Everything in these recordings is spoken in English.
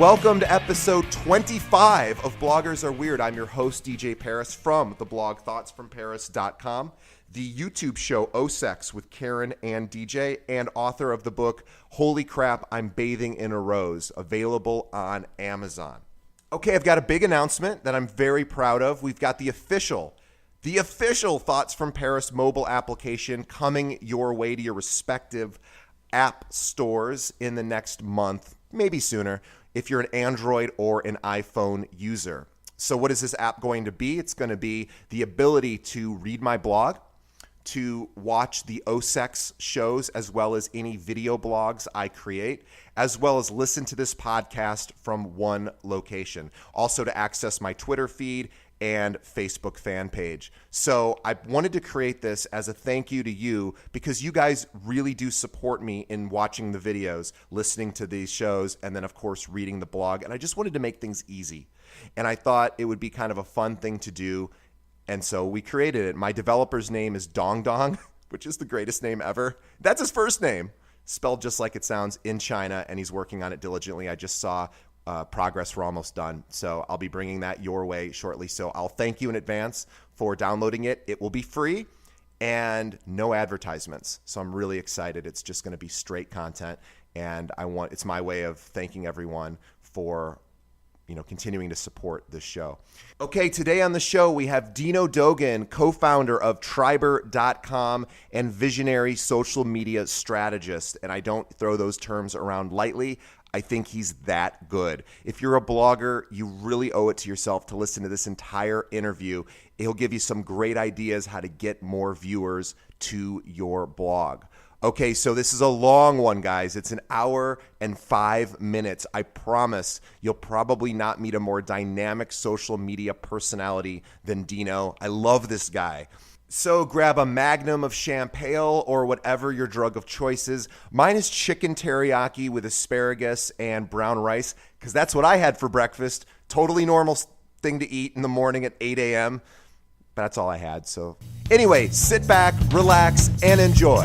Welcome to episode 25 of Bloggers Are Weird. I'm your host, DJ Paris, from the blog thoughtsfromparis.com, the YouTube show O-Sex with Karen and DJ, and author of the book Holy Crap, I'm Bathing in a Rose, available on Amazon. Okay, I've got a big announcement that I'm very proud of. We've got the official Thoughts from Paris mobile application coming your way to your respective app stores in the next month, maybe sooner, if you're an Android or an iPhone user. So what is this app going to be? It's going to be the ability to read my blog, to watch the O-Sex shows, as well as any video blogs I create, as well as listen to this podcast from one location. Also to access my Twitter feed and Facebook fan page. So I wanted to create this as a thank you to you because you guys really do support me in watching the videos, listening to these shows, and then of course reading the blog. And I just wanted to make things easy. And I thought it would be kind of a fun thing to do. And so we created it. My developer's name is Dong Dong, which is the greatest name ever. That's his first name, spelled just like it sounds, in China, and he's working on it diligently. I just saw progress. We're almost done. So I'll be bringing that your way shortly. So I'll thank you in advance for downloading it. It will be free and no advertisements. So I'm really excited. It's just going to be straight content. And it's my way of thanking everyone for continuing to support this show. Okay, today on the show, we have Dino Dogan, co-founder of Triberr.com and visionary social media strategist. And I don't throw those terms around lightly. I think he's that good. If you're a blogger, you really owe it to yourself to listen to this entire interview. He'll give you some great ideas how to get more viewers to your blog. Okay, so this is a long one, guys. It's an hour and 5 minutes. I promise you'll probably not meet a more dynamic social media personality than Dino. I love this guy. So grab a magnum of champagne or whatever your drug of choice is. Mine is chicken teriyaki with asparagus and brown rice because that's what I had for breakfast. Totally normal thing to eat in the morning at 8 a.m. But that's all I had. So anyway, sit back, relax, and enjoy.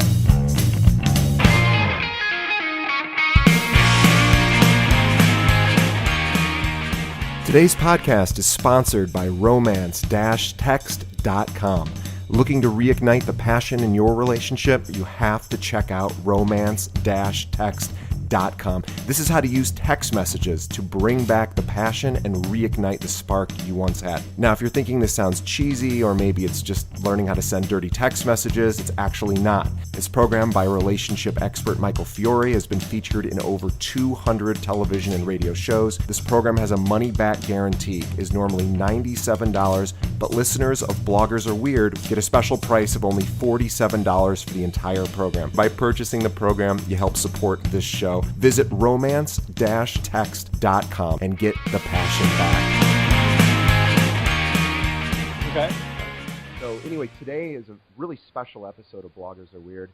Today's podcast is sponsored by romance-text.com. Looking to reignite the passion in your relationship? You have to check out romance-text.com. This is how to use text messages to bring back the passion and reignite the spark you once had. Now, if you're thinking this sounds cheesy or maybe it's just learning how to send dirty text messages, it's actually not. This program by relationship expert Michael Fiore has been featured in over 200 television and radio shows. This program has a money-back guarantee, is normally $97, but listeners of Bloggers Are Weird get a special price of only $47 for the entire program. By purchasing the program, you help support this show. Visit romance-text.com and get the passion back. Okay. So anyway, today is a really special episode of Bloggers Are Weird.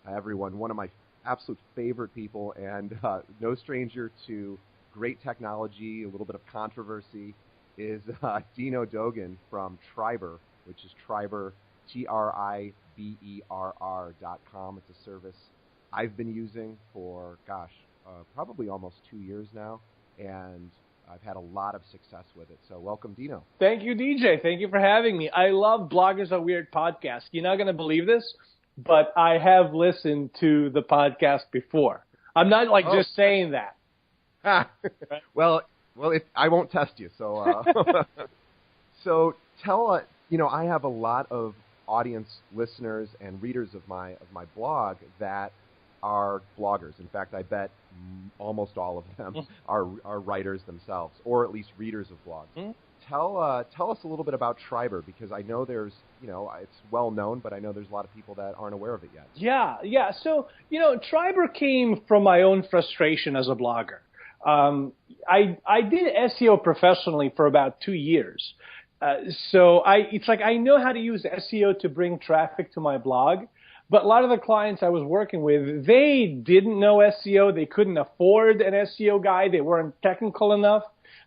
Everyone, one of my absolute favorite people and no stranger to great technology, a little bit of controversy, is Dino Dogan from Triberr, which is Triberr, Triberr.com. It's a service I've been using for, probably almost 2 years now, and I've had a lot of success with it. So welcome, Dino. Thank you, DJ. Thank you for having me. I love Bloggers Are Weird podcast. You're not going to believe this, but I have listened to the podcast before. I'm not just saying that. Right? Well, I won't test you. So, so tell I have a lot of audience listeners and readers of my blog that are bloggers. In fact, I bet almost all of them are writers themselves, or at least readers of blogs. Tell us a little bit about Triberr, because I know there's, it's well known, but I know there's a lot of people that aren't aware of it yet. Yeah. So, Triberr came from my own frustration as a blogger. I did SEO professionally for about 2 years. So I know how to use SEO to bring traffic to my blog. But a lot of the clients I was working with, they didn't know SEO. They couldn't afford an SEO guy. They weren't technical enough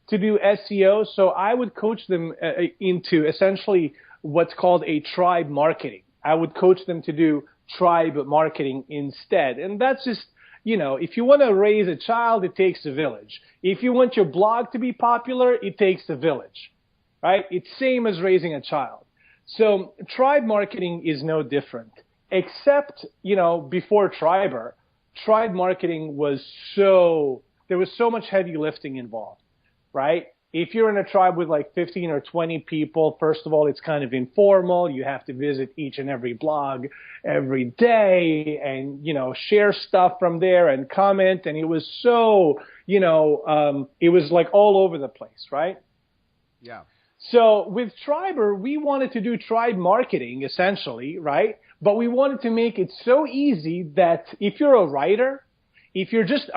to do SEO. So I would coach them into essentially what's called a tribe marketing. I would coach them to do tribe marketing instead. And that's just, if you want to raise a child, it takes a village. If you want your blog to be popular, it takes a village, right? It's same as raising a child. So tribe marketing is no different, except, before Triberr, tribe marketing there was so much heavy lifting involved, right? If you're in a tribe with like 15 or 20 people, first of all, it's kind of informal. You have to visit each and every blog every day and, share stuff from there and comment. And it was so, it was like all over the place, right? Yeah. So with Triberr, we wanted to do tribe marketing essentially, right? But we wanted to make it so easy that if you're a writer, if you're just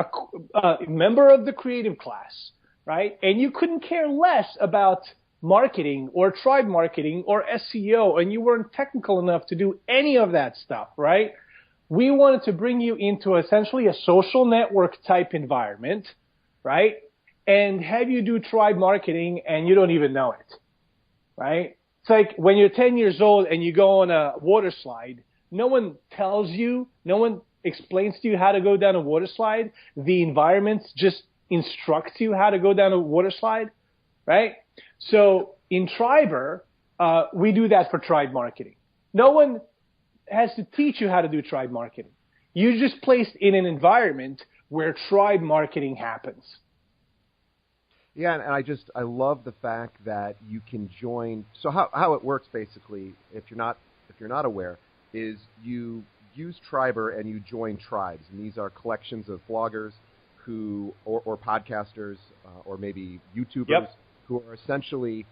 a member of the creative class, right? And you couldn't care less about marketing or tribe marketing or SEO, and you weren't technical enough to do any of that stuff, right? We wanted to bring you into essentially a social network type environment, right? And have you do tribe marketing and you don't even know it, right? It's like when you're 10 years old and you go on a water slide, no one tells you, no one explains to you how to go down a water slide. The environment just instructs you how to go down a water slide, right? So in Triberr, we do that for tribe marketing. No one has to teach you how to do tribe marketing. You're just placed in an environment where tribe marketing happens. Yeah, and I love the fact that you can join. So how it works basically, if you're not aware, is you use Triberr and you join tribes, and these are collections of bloggers or podcasters or maybe YouTubers who are essentially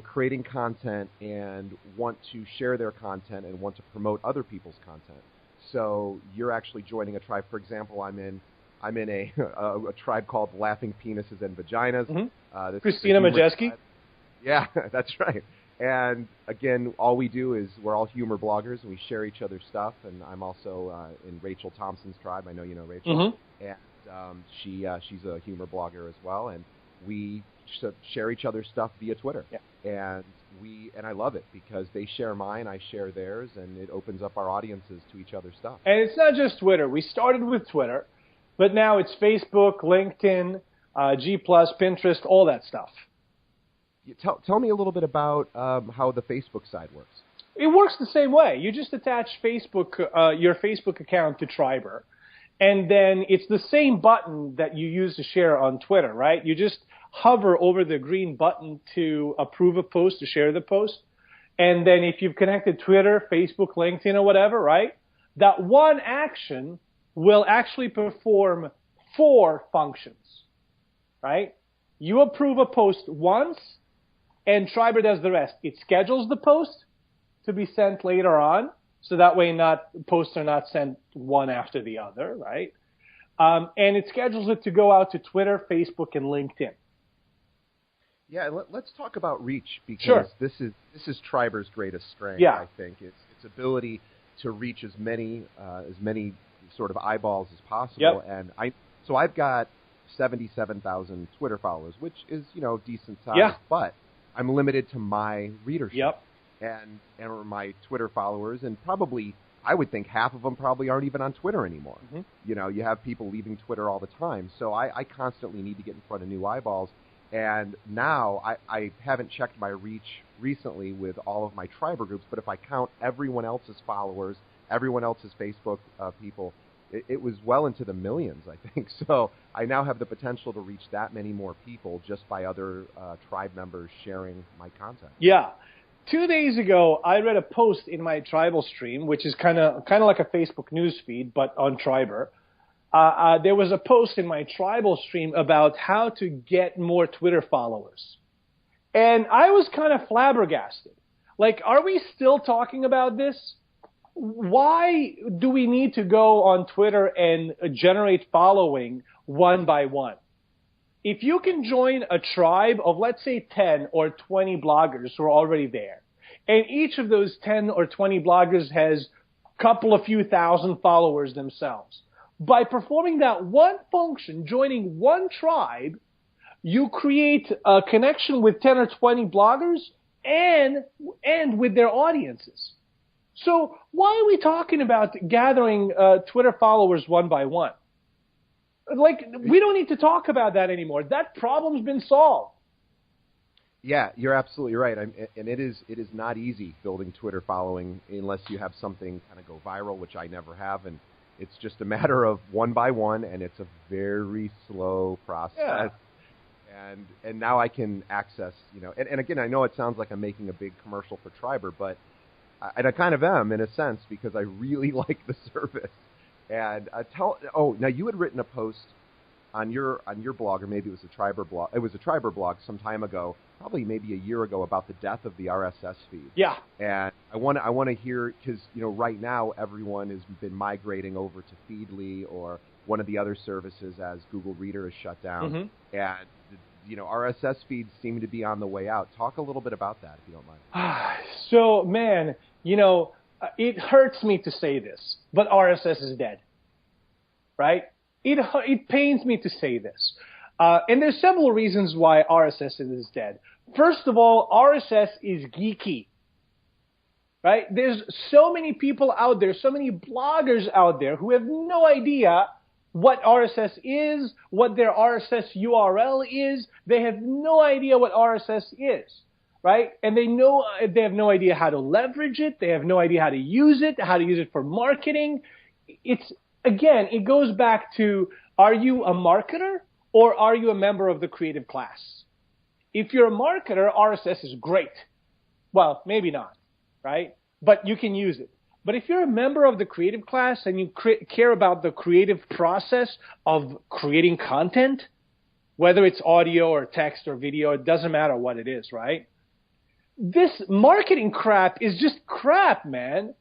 creating content and want to share their content and want to promote other people's content. So you're actually joining a tribe. For example, I'm in a tribe called Laughing Penises and Vaginas. Mm-hmm. Christina Majeski. Yeah, that's right. And again, all we do is we're all humor bloggers, and we share each other's stuff. And I'm also in Rachel Thompson's tribe. I know you know Rachel. Mm-hmm. And she's a humor blogger as well, and we share each other's stuff via Twitter. Yeah. And I love it because they share mine, I share theirs, and it opens up our audiences to each other's stuff. And it's not just Twitter. We started with Twitter, but now it's Facebook, LinkedIn, G+, Pinterest, all that stuff. Tell me a little bit about how the Facebook side works. It works the same way. You just attach your Facebook account to Triberr. And then it's the same button that you use to share on Twitter, right? You just hover over the green button to approve a post, to share the post. And then if you've connected Twitter, Facebook, LinkedIn, or whatever, right, that one action will actually perform 4 functions, right? You approve a post once, and Triberr does the rest. It schedules the post to be sent later on. So that way posts are not sent one after the other, right? And it schedules it to go out to Twitter, Facebook, and LinkedIn. Yeah, let's talk about reach because sure. this is Triberr's greatest strength. Yeah. I think its ability to reach as many sort of eyeballs as possible. Yep. And I've got 77,000 Twitter followers, which is decent size, yeah. but I'm limited to my readership. Yep. And my Twitter followers, and probably, I would think half of them probably aren't even on Twitter anymore. Mm-hmm. You have people leaving Twitter all the time. So I constantly need to get in front of new eyeballs. And now I haven't checked my reach recently with all of my Triberr groups, but if I count everyone else's followers, everyone else's Facebook people, it was well into the millions, I think. So I now have the potential to reach that many more people just by other tribe members sharing my content. Yeah. 2 days ago, I read a post in my tribal stream, which is kind of like a Facebook news feed, but on Triberr. There was a post in my tribal stream about how to get more Twitter followers. And I was kind of flabbergasted. Like, are we still talking about this? Why do we need to go on Twitter and generate following one by one? If you can join a tribe of, let's say, 10 or 20 bloggers who are already there, and each of those 10 or 20 bloggers has a few thousand followers themselves, by performing that one function, joining one tribe, you create a connection with 10 or 20 bloggers and with their audiences. So why are we talking about gathering Twitter followers one by one? Like, we don't need to talk about that anymore. That problem's been solved. Yeah, you're absolutely right. And it is not easy building Twitter following unless you have something kind of go viral, which I never have. And it's just a matter of one by one, and it's a very slow process. Yeah. And now I can access, and again, I know it sounds like I'm making a big commercial for Triberr, but I kind of am in a sense because I really like the service. And now you had written a post on your blog, or maybe it was a Triberr blog. It was a Triberr blog some time ago, probably maybe a year ago, about the death of the RSS feed. Yeah. And I want to hear, because right now everyone has been migrating over to Feedly or one of the other services as Google Reader is shut down, and RSS feeds seem to be on the way out. Talk a little bit about that, if you don't mind. So, man, it hurts me to say this, but RSS is dead, right? It pains me to say this. And there's several reasons why RSS is dead. First of all, RSS is geeky, right? There's so many people out there, so many bloggers out there who have no idea what RSS is, what their RSS URL is. They have no idea what RSS is, right? And they have no idea how to leverage it. They have no idea how to use it for marketing. It goes back to, are you a marketer or are you a member of the creative class? If you're a marketer, RSS is great. Well, maybe not, right? But you can use it. But if you're a member of the creative class and you care about the creative process of creating content, whether it's audio or text or video, it doesn't matter what it is, right? This marketing crap is just crap, man.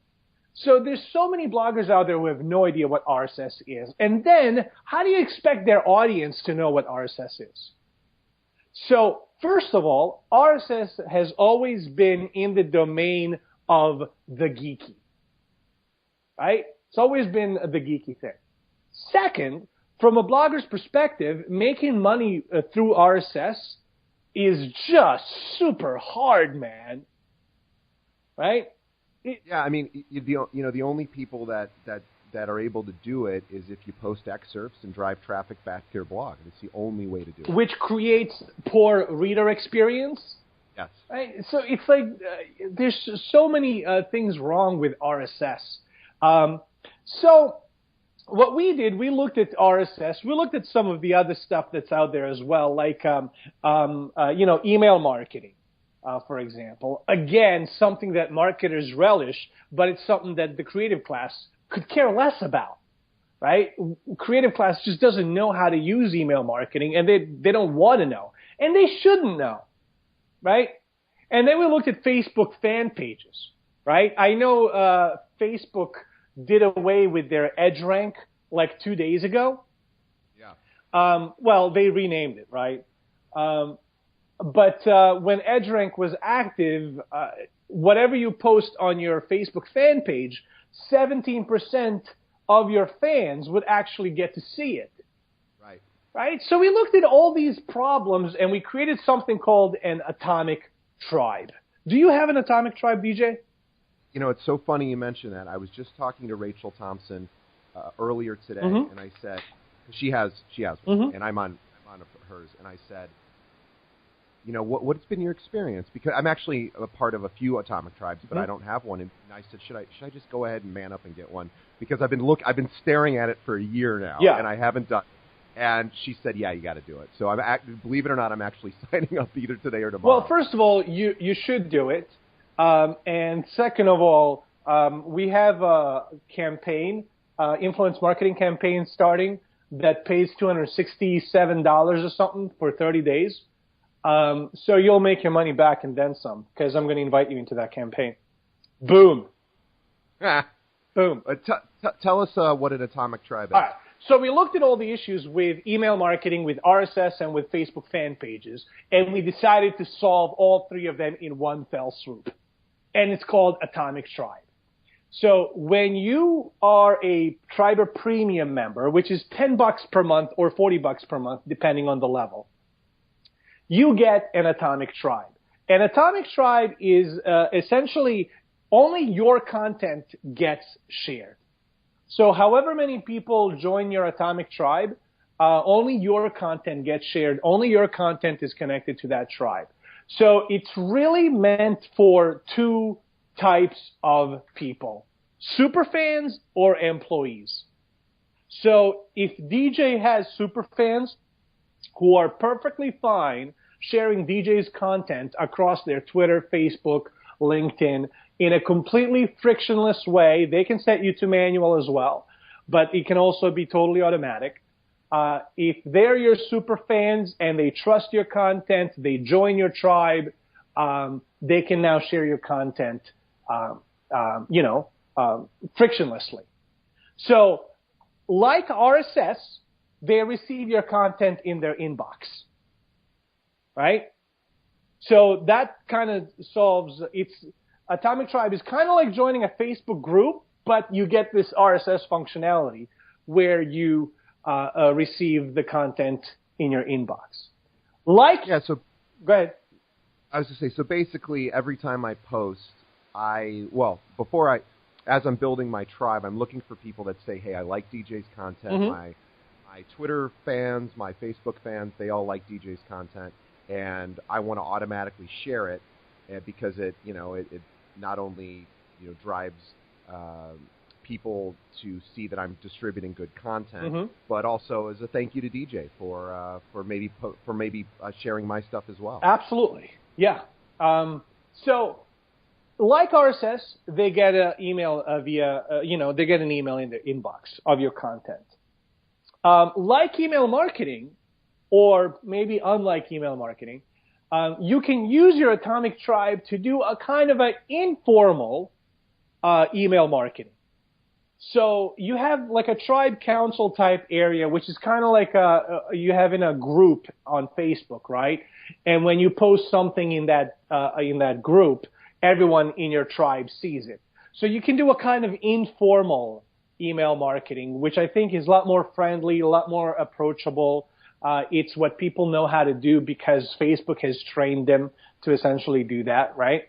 So there's so many bloggers out there who have no idea what RSS is. And then how do you expect their audience to know what RSS is? So first of all, RSS has always been in the domain of the geeky, right? It's always been the geeky thing. Second, from a blogger's perspective, making money through RSS is just super hard, man. Right? Yeah, I mean, the only people that are able to do it is if you post excerpts and drive traffic back to your blog. It's the only way to do it. Which creates poor reader experience. Yes. Right? So it's like there's so many things wrong with RSS. So what we did, we looked at RSS. We looked at some of the other stuff that's out there as well, like email marketing. For example, again, something that marketers relish, but it's something that the creative class could care less about, right? Creative class just doesn't know how to use email marketing, and they don't want to know, and they shouldn't know, right? And then we looked at Facebook fan pages, right? I know Facebook did away with their EdgeRank like 2 days ago. Yeah. Well, they renamed it, right? But when EdgeRank was active, whatever you post on your Facebook fan page, 17% of your fans would actually get to see it. Right. Right? So we looked at all these problems, and we created something called an atomic tribe. Do you have an atomic tribe, DJ? It's so funny you mention that. I was just talking to Rachel Thompson earlier today, and I said, she has one, and I'm on hers, and I said, what's been your experience? Because I'm actually a part of a few atomic tribes, but I don't have one. And I said, should I just go ahead and man up and get one? Because I've been staring at it for a year now, and I haven't done it. And she said, yeah, you got to do it. So believe it or not, I'm actually signing up either today or tomorrow. Well, first of all, you should do it. And second of all, we have a campaign, influence marketing campaign starting that pays $267 or something for 30 days. So you'll make your money back and then some, because I'm going to invite you into that campaign. Boom. Boom. Tell us what an atomic tribe is. All right. So we looked at all the issues with email marketing, with RSS, and with Facebook fan pages, and we decided to solve all three of them in one fell swoop. And it's called Atomic Tribe. So when you are a Triberr Premium member, which is $10 per month or $40 per month, depending on the level, you get an Atomic Tribe. An Atomic Tribe is essentially only your content gets shared. So however many people join your Atomic Tribe, only your content gets shared. Only your content is connected to that tribe. So it's really meant for two types of people, super fans or employees. So if DJ has super fans who are perfectly fine sharing DJ's content across their Twitter, Facebook, LinkedIn in a completely frictionless way, they can set you to manual as well, but it can also be totally automatic. If they're your super fans and they trust your content, they join your tribe, they can now share your content, frictionlessly. So, like RSS, they receive your content in their inbox, right? So that kind of solves, Atomic Tribe is kind of like joining a Facebook group, but you get this RSS functionality where you receive the content in your inbox. So go ahead. I was going to say, so basically every time I post, as I'm building my tribe, I'm looking for people that say, hey, I like DJ's content. Mm-hmm. My Twitter fans, my Facebook fans, they all like DJ's content, and I want to automatically share it because it not only drives people to see that I'm distributing good content, mm-hmm. but also as a thank you to DJ for maybe sharing my stuff as well. Absolutely, yeah. So, like RSS, they get an email they get an email in their inbox of your content. Like email marketing, or maybe unlike email marketing, you can use your Atomic Tribe to do a kind of an informal email marketing. So you have like a tribe council type area, which is kind of like you have in a group on Facebook, right? And when you post something in that group, everyone in your tribe sees it. So you can do a kind of informal email marketing, which I think is a lot more friendly, a lot more approachable. It's what people know how to do because Facebook has trained them to essentially do that, right?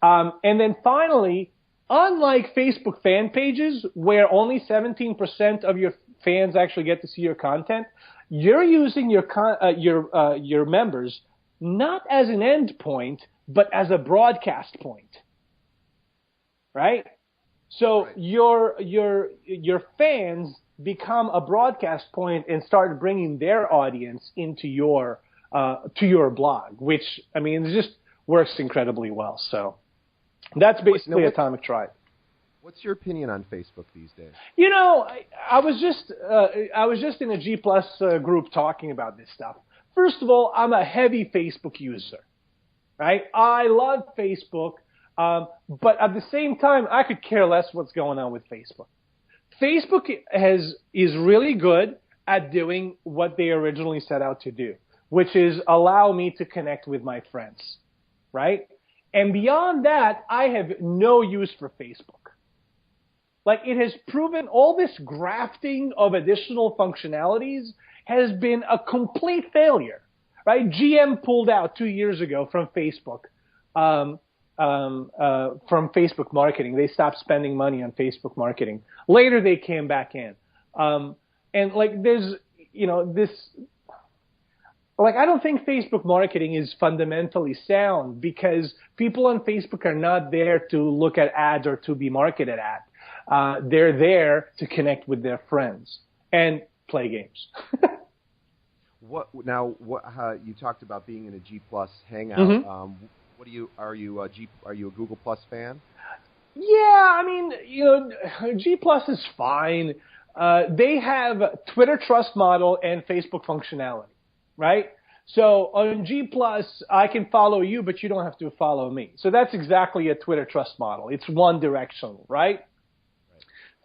And then finally, unlike Facebook fan pages, where only 17% of your fans actually get to see your content, you're using your members not as an end point, but as a broadcast point, right? So right. your fans become a broadcast point and start bringing their audience into your to your blog, which it just works incredibly well. So that's basically Atomic Tribe. What's your opinion on Facebook these days? I was just in a G+ group talking about this stuff. First of all, I'm a heavy Facebook user, right? I love Facebook, but at the same time, I could care less what's going on with Facebook. Facebook is really good at doing what they originally set out to do, which is allow me to connect with my friends, right? And beyond that, I have no use for Facebook. Like, it has proven all this grafting of additional functionalities has been a complete failure, right? GM pulled out 2 years ago from Facebook, from Facebook marketing. They stopped spending money on Facebook marketing. Later, they came back in. And like, there's, this, like, I don't think Facebook marketing is fundamentally sound because people on Facebook are not there to look at ads or to be marketed at. They're there to connect with their friends and play games. You talked about being in a G+ hangout. Mm-hmm. Are you a Google Plus fan? Yeah, G+ is fine. They have Twitter trust model and Facebook functionality, right? So on G+, I can follow you, but you don't have to follow me. So that's exactly a Twitter trust model. It's one directional, right?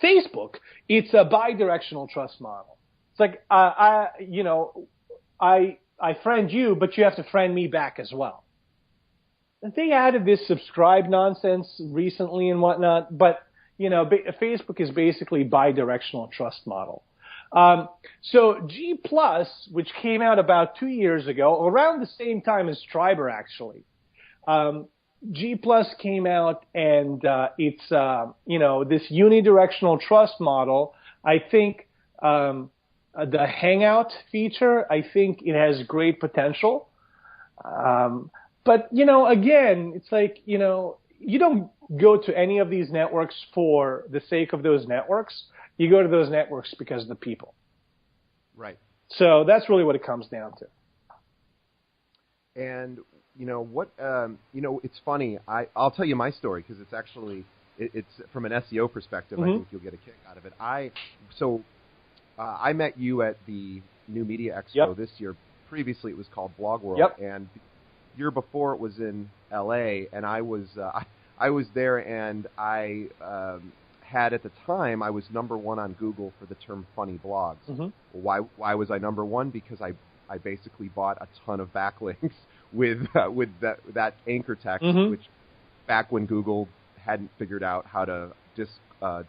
Facebook, it's a bi-directional trust model. It's like, I friend you, but you have to friend me back as well. They added this subscribe nonsense recently and whatnot, but, Facebook is basically bi-directional trust model. So G+, which came out about 2 years ago, around the same time as Triberr actually, G Plus came out, and it's this unidirectional trust model. I think the Hangout feature, I think it has great potential. But again, it's like you don't go to any of these networks for the sake of those networks. You go to those networks because of the people. Right. So that's really what it comes down to. And it's funny. I'll tell you my story because it's actually it's from an SEO perspective. I think you'll get a kick out of it. I met you at the New Media Expo this year. Previously, it was called Blog World, and the year before it was in LA. And I was there, and I had at the time I was number one on Google for the term funny blogs. Why was I number one? Because I basically bought a ton of backlinks with that anchor text, which back when Google hadn't figured out how to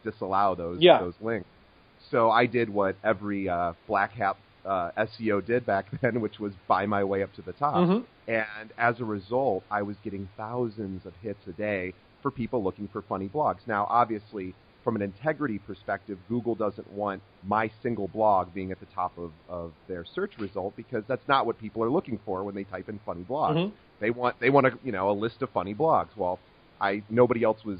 disallow those links. So I did what every black hat SEO did back then, which was buy my way up to the top. And as a result, I was getting thousands of hits a day for people looking for funny blogs. Now, obviously, from an integrity perspective, Google doesn't want my single blog being at the top of their search result because that's not what people are looking for when they type in funny blogs. They want a list of funny blogs. Well, nobody else was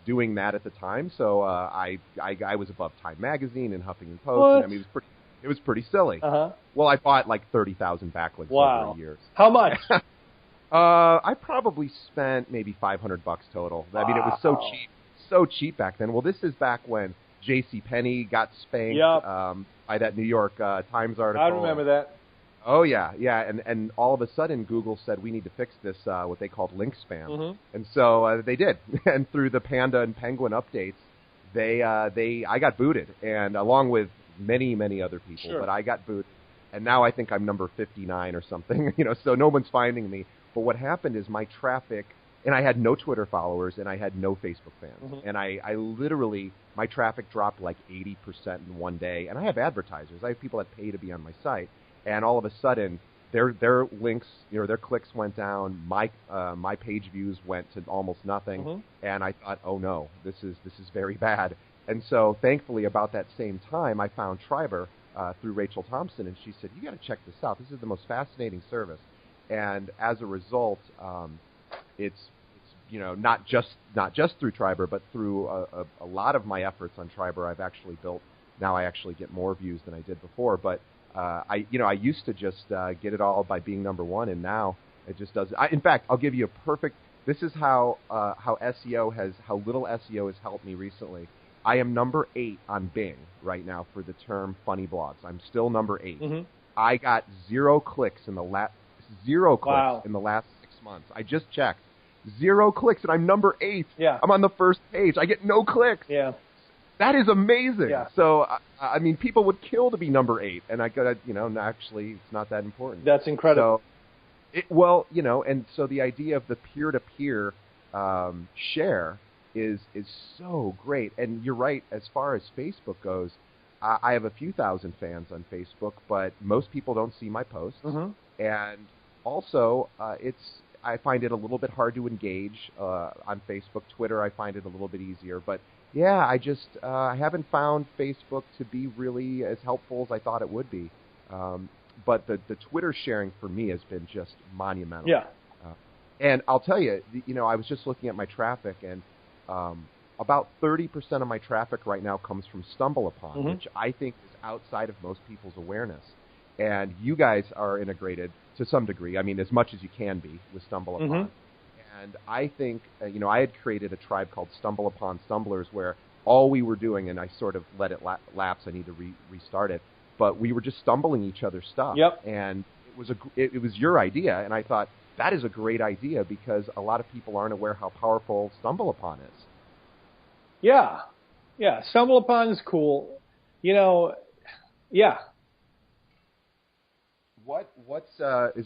doing that at the time, so I was above Time Magazine and Huffington Post. And, it was pretty silly. Well, I bought like 30,000 backlinks over a year. How much? I probably spent maybe $500 total. I mean, it was so cheap back then. Well, this is back when JCPenney got spanked by that New York Times article. I remember that. Oh, yeah. And all of a sudden, Google said, we need to fix this, what they called link spam. And so they did. And through the Panda and Penguin updates, I got booted, and along with many, many other people. But I got booted, and now I think I'm number 59 or something. So no one's finding me. But what happened is my traffic, and I had no Twitter followers, and I had no Facebook fans. And I literally, my traffic dropped like 80% in one day. And I have advertisers. I have people that pay to be on my site. And all of a sudden, their links, their clicks went down. My page views went to almost nothing. And I thought, oh no, this is very bad. And so, thankfully, about that same time, I found Triberr through Rachel Thompson, and she said, "You got to check this out. This is the most fascinating service." And as a result, it's not just through Triberr, but through a lot of my efforts on Triberr, I've actually built. Now I actually get more views than I did before, but I used to just get it all by being number one, and now it just doesn't. In fact, I'll give you a perfect. This is how little SEO has helped me recently. I am number 8 on Bing right now for the term funny blogs. I'm still number 8. I got 0 clicks in the last 6 months. I just checked. 0 clicks, and I'm number 8. I'm on the first page. I get no clicks. That is amazing. So, I mean, people would kill to be number 8, and I got actually, it's not that important. That's incredible. So, and so the idea of the peer-to-peer share is so great. And you're right, as far as Facebook goes, I have a few thousand fans on Facebook, but most people don't see my posts. And also, I find it a little bit hard to engage on Facebook. Twitter, I find it a little bit easier. But yeah, I haven't found Facebook to be really as helpful as I thought it would be. But the Twitter sharing for me has been just monumental. And I'll tell you, I was just looking at my traffic, and about 30% of my traffic right now comes from StumbleUpon, which I think is outside of most people's awareness. And you guys are integrated to some degree, I mean, as much as you can be with StumbleUpon. And I think, I had created a tribe called StumbleUpon Stumblers where all we were doing, and I sort of let it lapse, I need to restart it, but we were just stumbling each other's stuff. And it was your idea, and I thought, that is a great idea because a lot of people aren't aware how powerful StumbleUpon is. Yeah. StumbleUpon is cool. Is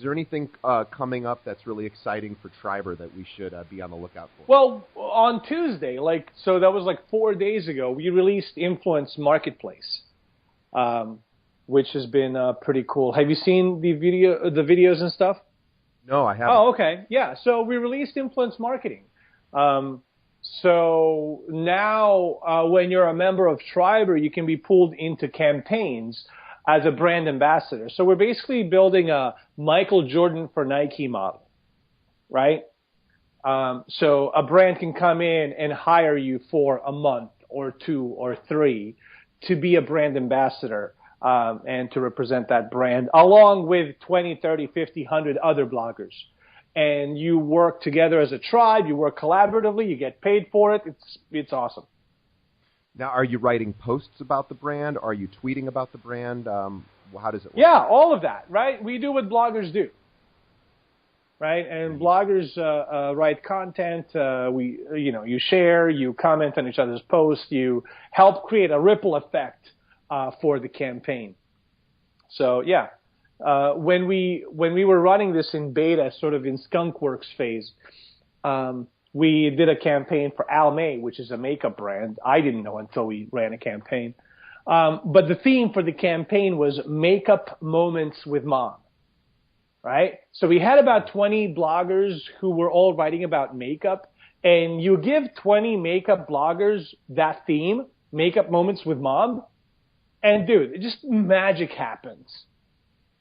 there anything coming up that's really exciting for Triberr that we should be on the lookout for? Well, on Tuesday, so that was 4 days ago, we released Influence Marketplace, which has been pretty cool. Have you seen the videos and stuff? No, I haven't. Oh, okay. Yeah. So we released influence marketing. So now when you're a member of Triberr, you can be pulled into campaigns as a brand ambassador. So we're basically building a Michael Jordan for Nike model, right? So a brand can come in and hire you for a month or 2 or 3 to be a brand ambassador and to represent that brand along with 20, 30, 50, 100 other bloggers. And you work together as a tribe, you work collaboratively, you get paid for it. It's awesome. Now, are you writing posts about the brand? Are you tweeting about the brand? How does it work? Yeah, all of that, right? We do what bloggers do, right? And bloggers write content. You share, you comment on each other's posts, you help create a ripple effect for the campaign. So yeah. When we were running this in beta, sort of in skunkworks phase, we did a campaign for Almay, which is a makeup brand. I didn't know until we ran a campaign. But the theme for the campaign was makeup moments with mom, right? So we had about 20 bloggers who were all writing about makeup, and you give 20 makeup bloggers that theme, makeup moments with mom, and dude, it just magic happens.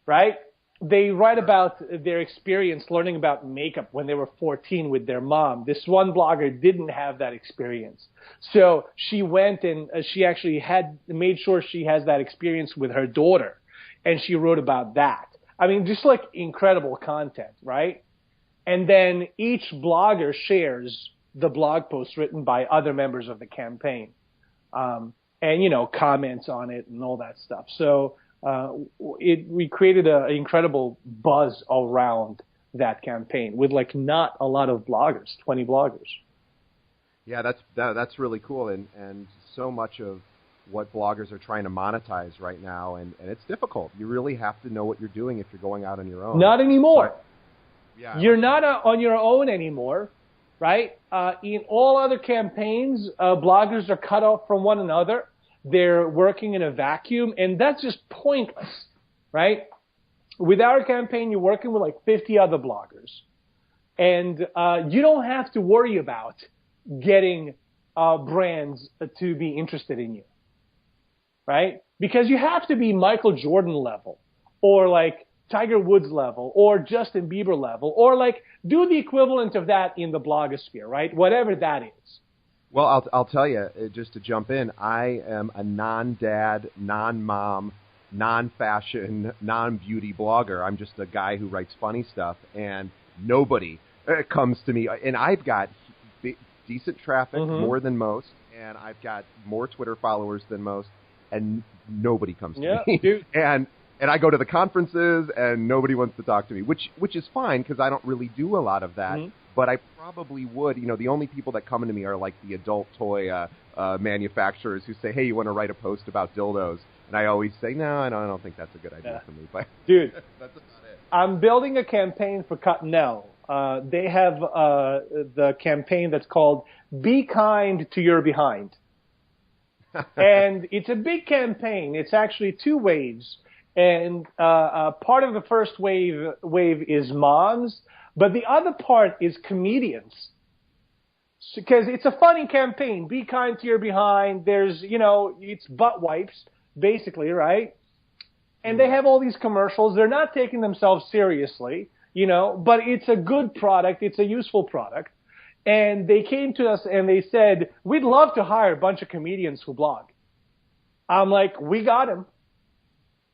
Right? They write about their experience learning about makeup when they were 14 with their mom. This one blogger didn't have that experience. So she went and she actually made sure she has that experience with her daughter. And she wrote about that. I mean, just like incredible content, right? And then each blogger shares the blog post written by other members of the campaign. And, comments on it and all that stuff. So, we created an incredible buzz around that campaign with like not a lot of bloggers, 20 bloggers. Yeah, that's really cool, and so much of what bloggers are trying to monetize right now, and it's difficult. You really have to know what you're doing if you're going out on your own. Not anymore. Yeah, you're not on your own anymore, right? In all other campaigns, bloggers are cut off from one another. They're working in a vacuum, and that's just pointless, right? With our campaign, you're working with like 50 other bloggers, and you don't have to worry about getting brands to be interested in you, right? Because you have to be Michael Jordan level, or like Tiger Woods level, or Justin Bieber level, or like do the equivalent of that in the blogosphere, right? Whatever that is. Well, I'll tell you, just to jump in, I am a non-dad, non-mom, non-fashion, non-beauty blogger. I'm just a guy who writes funny stuff, and nobody comes to me. And I've got decent traffic, more than most, and I've got more Twitter followers than most, and nobody comes to me. Dude. And I go to the conferences, and nobody wants to talk to me, which is fine because I don't really do a lot of that. Mm-hmm. But I probably would. The only people that come to me are like the adult toy manufacturers who say, "Hey, you want to write a post about dildos?" And I always say, "No, I don't think that's a good idea for me." But dude, that's about it. I'm building a campaign for Cottonelle. They have the campaign that's called "Be Kind to Your Behind," and it's a big campaign. It's actually 2 waves, and part of the first wave is moms. But the other part is comedians. Because it's a funny campaign. Be kind to your behind. There's, it's butt wipes, basically, right? And they have all these commercials. They're not taking themselves seriously, but it's a good product. It's a useful product. And they came to us and they said, we'd love to hire a bunch of comedians who blog. I'm like, we got him.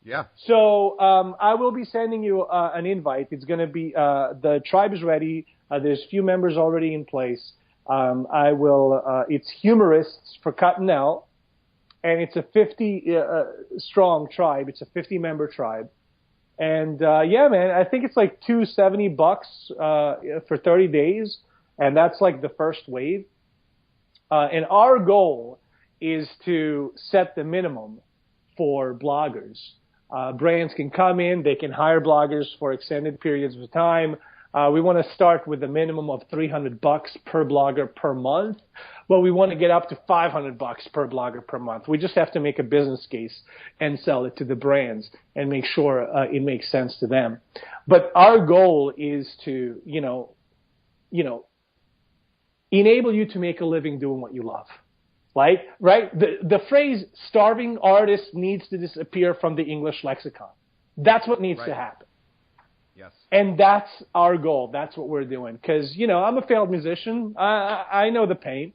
Yeah. So I will be sending you an invite. It's going to be the tribe is ready. There's a few members already in place. It's humorists for Cottonelle, and it's a 50 strong tribe. It's a 50-member tribe, and yeah, man, I think it's like $270 for 30 days, and that's like the first wave. And our goal is to set the minimum for bloggers. Brands can come in, they can hire bloggers for extended periods of time. We want to start with a minimum of $300 per blogger per month, but we want to get up to $500 per blogger per month. We just have to make a business case and sell it to the brands and make sure it makes sense to them. But our goal is to, enable you to make a living doing what you love. Right? The phrase starving artist needs to disappear from the English lexicon. That's what needs to happen. Yes. And that's our goal. That's what we're doing. Because, I'm a failed musician. I know the pain.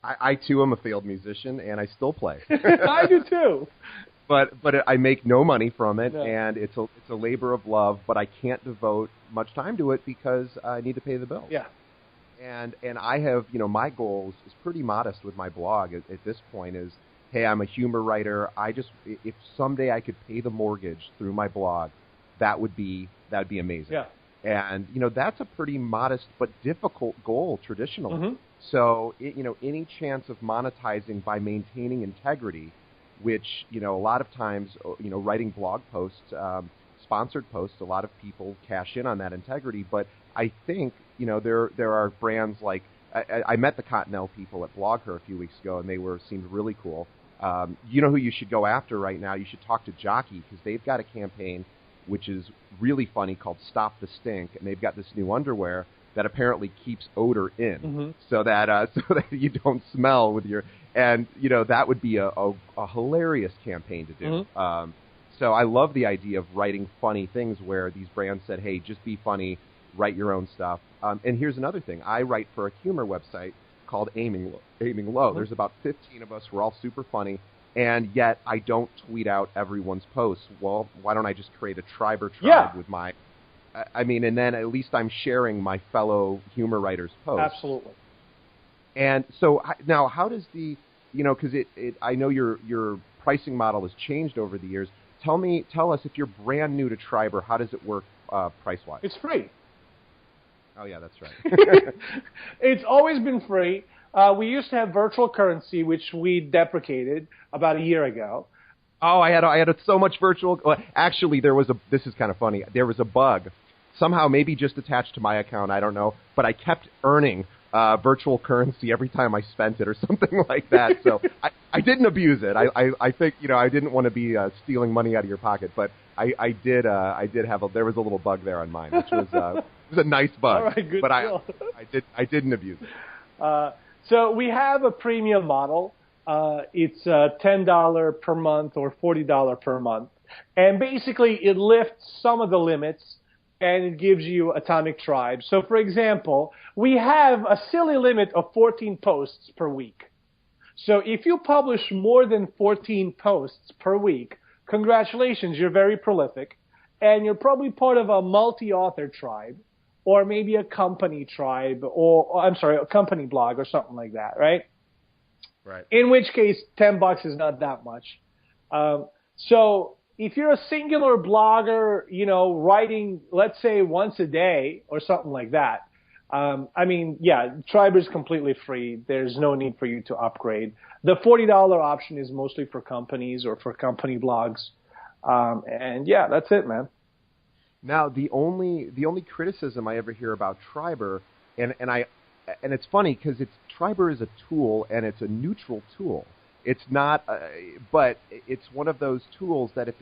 I too am a failed musician, and I still play. I do too. But I make no money from it, No. and it's a labor of love, but I can't devote much time to it because I need to pay the bills. Yeah. And I have, my goals is pretty modest with my blog at this point is, hey, I'm a humor writer. If someday I could pay the mortgage through my blog, that'd be amazing. Yeah. And, that's a pretty modest but difficult goal traditionally. Mm-hmm. So, any chance of monetizing by maintaining integrity, which, a lot of times, writing blog posts, sponsored posts, a lot of people cash in on that integrity. But I think, there are brands like, I met the Cottonelle people at BlogHer a few weeks ago, and they seemed really cool. You know who you should go after right now? You should talk to Jockey, because they've got a campaign which is really funny called Stop the Stink, and they've got this new underwear that apparently keeps odor in, so that you don't smell with your, and that would be a hilarious campaign to do. So I love the idea of writing funny things where these brands said, hey, just be funny, write your own stuff. And here's another thing: I write for a humor website called Aiming Low. There's about 15 of us. We're all super funny. And yet I don't tweet out everyone's posts. Well, why don't I just create a Triberr tribe with my... and then at least I'm sharing my fellow humor writers' posts. Absolutely. And so now how does because I know your pricing model has changed over the years. Tell us, if you're brand new to Triberr, how does it work price-wise? It's free. Oh, yeah, that's right. It's always been free. We used to have virtual currency, which we deprecated about a year ago. Oh, I had so much virtual. Well, actually, this is kind of funny. There was a bug, somehow maybe just attached to my account. I don't know, but I kept earning virtual currency every time I spent it, or something like that. So I didn't abuse it. I think I didn't want to be stealing money out of your pocket, but I did have there was a little bug there on mine, which was it was a nice bug. All right, good but deal. I didn't abuse it. So we have a premium model. It's $10 per month or $40 per month. And basically it lifts some of the limits and it gives you atomic tribes. So for example, we have a silly limit of 14 posts per week. So if you publish more than 14 posts per week, congratulations, you're very prolific. And you're probably part of a multi-author tribe, or maybe a company tribe, a company blog or something like that, right? Right. In which case, $10 is not that much. So if you're a singular blogger, writing, let's say once a day or something like that, Triberr is completely free. There's no need for you to upgrade. The $40 option is mostly for companies or for company blogs. That's it, man. Now, the only criticism I ever hear about Triberr, and it's funny because Triberr is a tool and it's a neutral tool. It's not, but it's one of those tools that if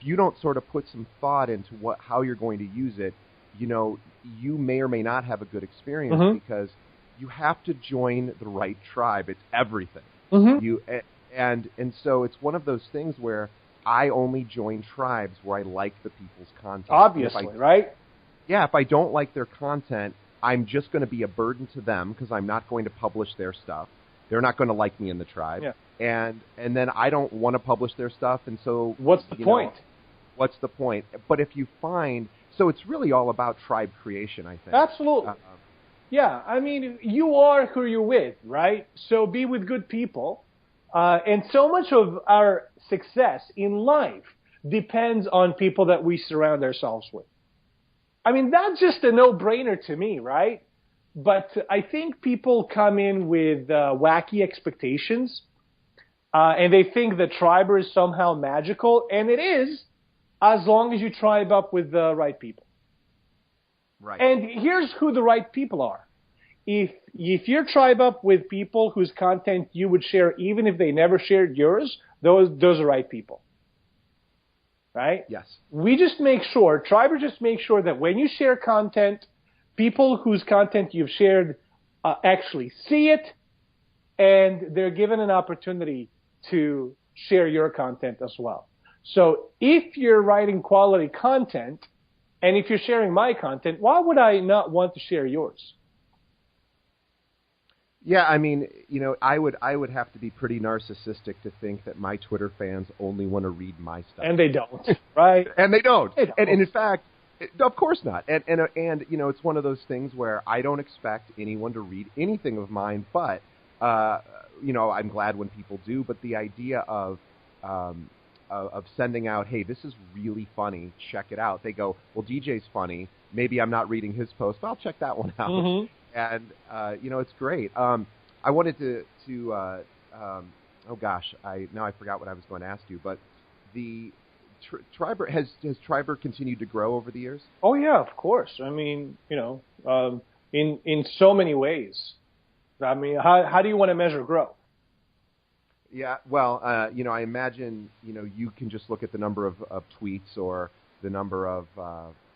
you don't sort of put some thought into how you're going to use it, you may or may not have a good experience because you have to join the right tribe. It's everything. And so it's one of those things where I only join tribes where I like the people's content. Obviously, right? Yeah, if I don't like their content, I'm just going to be a burden to them because I'm not going to publish their stuff. They're not going to like me in the tribe. Yeah. And then I don't want to publish their stuff, and so... What's the point? What's the point? But if you find... So it's really all about tribe creation, I think. Absolutely. You are who you're with, right? So be with good people. And so much of our success in life depends on people that we surround ourselves with. That's just a no-brainer to me, right? But I think people come in with wacky expectations, and they think that Triberr is somehow magical, and it is, as long as you tribe up with the right people. Right. And here's who the right people are. If you're tribe up with people whose content you would share even if they never shared yours, those are right people. Right? Yes. We just make sure, Triberr just makes sure that when you share content, people whose content you've shared actually see it, and they're given an opportunity to share your content as well. So if you're writing quality content, and if you're sharing my content, why would I not want to share yours? Yeah, I mean, I would have to be pretty narcissistic to think that my Twitter fans only want to read my stuff. And they don't, right? And they don't. They don't. And in fact, of course not. And it's one of those things where I don't expect anyone to read anything of mine, but I'm glad when people do. But the idea of sending out, hey, this is really funny, check it out. They go, well, DJ's funny. Maybe I'm not reading his post, but I'll check that one out. Mm-hmm. And it's great. I wanted to oh gosh, I forgot what I was going to ask you, but the Triberr has Triberr continued to grow over the years? Oh yeah, of course. I mean, in so many ways. I mean, how do you want to measure growth? Yeah, well, I imagine you can just look at the number of tweets or the number of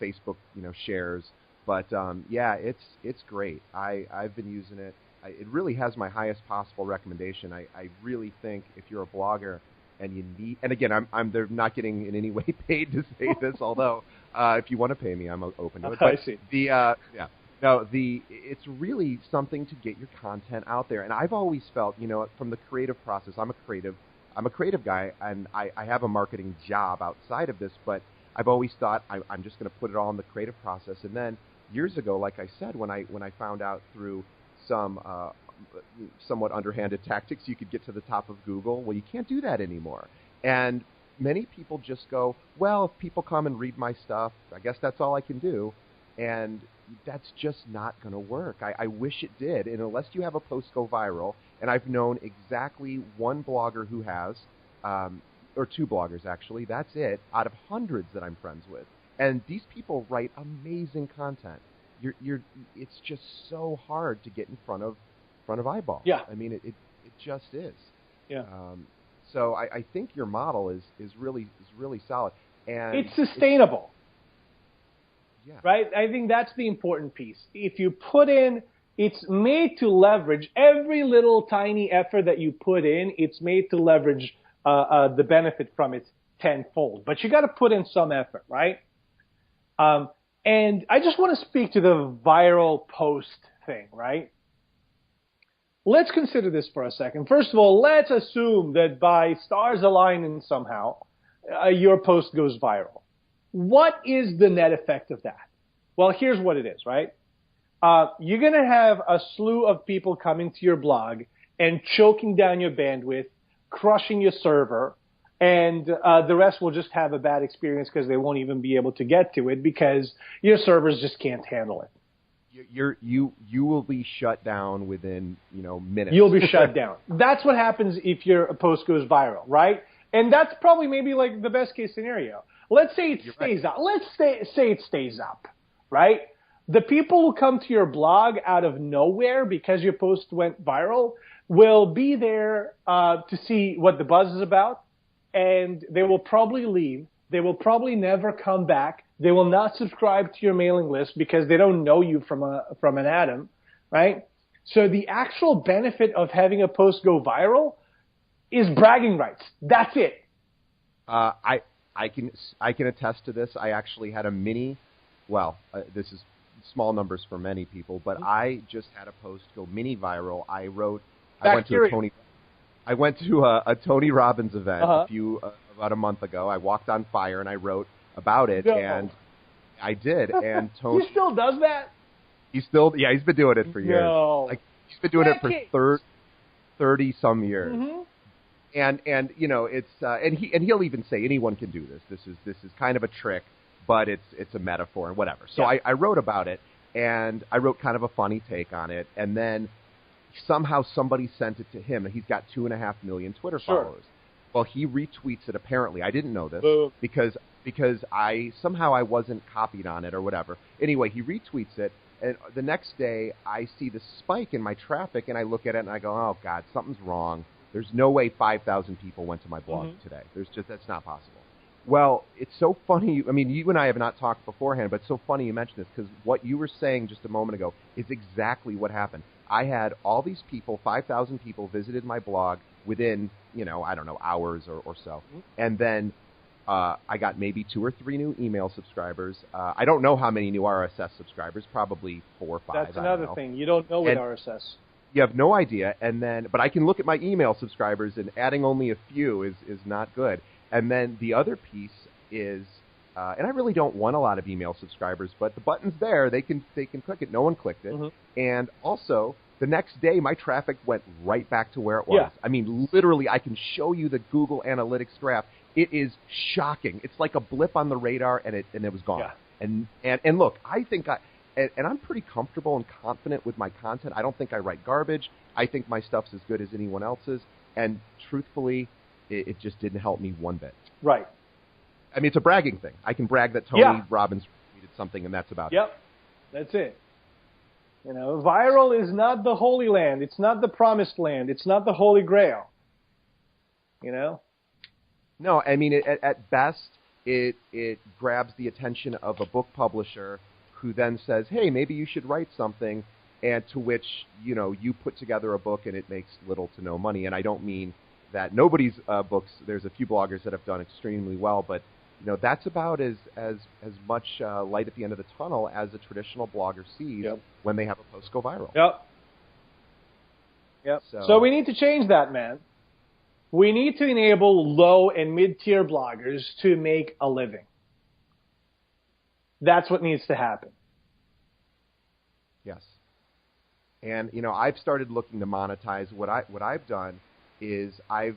Facebook shares. But yeah, it's great. I've been using it. It really has my highest possible recommendation. I really think if you're a blogger and you need, and again, they're not getting in any way paid to say this, although if you want to pay me, I'm open to it. But I see. It's really something to get your content out there. And I've always felt, from the creative process, I'm a creative guy, and I have a marketing job outside of this, but I've always thought I'm just going to put it all in the creative process. And then years ago, like I said, when I found out through some somewhat underhanded tactics you could get to the top of Google, well, you can't do that anymore. And many people just go, well, if people come and read my stuff, I guess that's all I can do. And that's just not going to work. I wish it did. And unless you have a post go viral, and I've known exactly one blogger who has, or two bloggers actually, that's it, out of hundreds that I'm friends with. And these people write amazing content. It's just so hard to get in front of eyeballs. Yeah. I mean, it just is. Yeah. So I think your model is really solid. And it's sustainable. Yeah. Right? I think that's the important piece. If you put in, it's made to leverage every little tiny effort that you put in, it's made to leverage the benefit from it tenfold. But you got to put in some effort, right? And I just want to speak to the viral post thing, right? Let's consider this for a second. First of all, let's assume that by stars aligning somehow, your post goes viral. What is the net effect of that? Well, here's what it is, right? You're going to have a slew of people coming to your blog and choking down your bandwidth, crushing your server, and the rest will just have a bad experience because they won't even be able to get to it because your servers just can't handle it. You will be shut down within minutes. You'll be shut down. That's what happens if your post goes viral, right? And that's probably maybe like the best case scenario. Let's say it stays up. Let's say it stays up, right? The people who come to your blog out of nowhere because your post went viral will be there to see what the buzz is about, and they will probably leave. They will probably never come back. They will not subscribe to your mailing list because they don't know you from an atom, right? So the actual benefit of having a post go viral is bragging rights. That's it. I can attest to this. I actually had a mini. Well, this is small numbers for many people, but I just had a post go mini viral. I went to a Tony Robbins event about a month ago. I walked on fire and I wrote about it, and I did. And Tony he still does that. He's been doing it for years. No. Like he's been doing it for 30 some years. Mm-hmm. And it's and he'll even say anyone can do this. This is kind of a trick, but it's a metaphor and whatever. So I wrote about it, and I wrote kind of a funny take on it, and then somehow somebody sent it to him, and he's got 2.5 million Twitter followers. Well, he retweets it apparently. I didn't know this because because I wasn't copied on it or whatever. Anyway, he retweets it, and the next day I see the spike in my traffic, and I look at it and I go, oh God, something's wrong. There's no way 5,000 people went to my blog today. That's not possible. Well, it's so funny. I mean, you and I have not talked beforehand, but it's so funny you mentioned this because what you were saying just a moment ago is exactly what happened. I had all these people, 5,000 people visited my blog within, I don't know, hours or so. And then I got maybe 2 or 3 new email subscribers. I don't know how many new RSS subscribers, probably 4 or 5. That's another thing. You don't know with RSS. You have no idea. But I can look at my email subscribers, and adding only a few is not good. And then the other piece is, and I really don't want a lot of email subscribers, but the button's there. They can click it. No one clicked it. And also, the next day, my traffic went right back to where it was. Yeah. I mean, literally, I can show you the Google Analytics graph. It is shocking. It's like a blip on the radar, and it was gone. Yeah. And look, I think and I'm pretty comfortable and confident with my content. I don't think I write garbage. I think my stuff's as good as anyone else's. And truthfully, it just didn't help me one bit. Right. I mean, it's a bragging thing. I can brag that Tony Robbins tweeted something, and that's about it. Yep. That's it. Viral is not the Holy Land. It's not the Promised Land. It's not the Holy Grail. No, I mean, at best, it grabs the attention of a book publisher who then says, hey, maybe you should write something, and to which, you put together a book and it makes little to no money. And I don't mean that nobody's books, there's a few bloggers that have done extremely well, but that's about as much light at the end of the tunnel as a traditional blogger sees when they have a post go viral. Yep. So we need to change that, man. We need to enable low and mid-tier bloggers to make a living. That's what needs to happen. Yes. And I've started looking to monetize. What I've done is I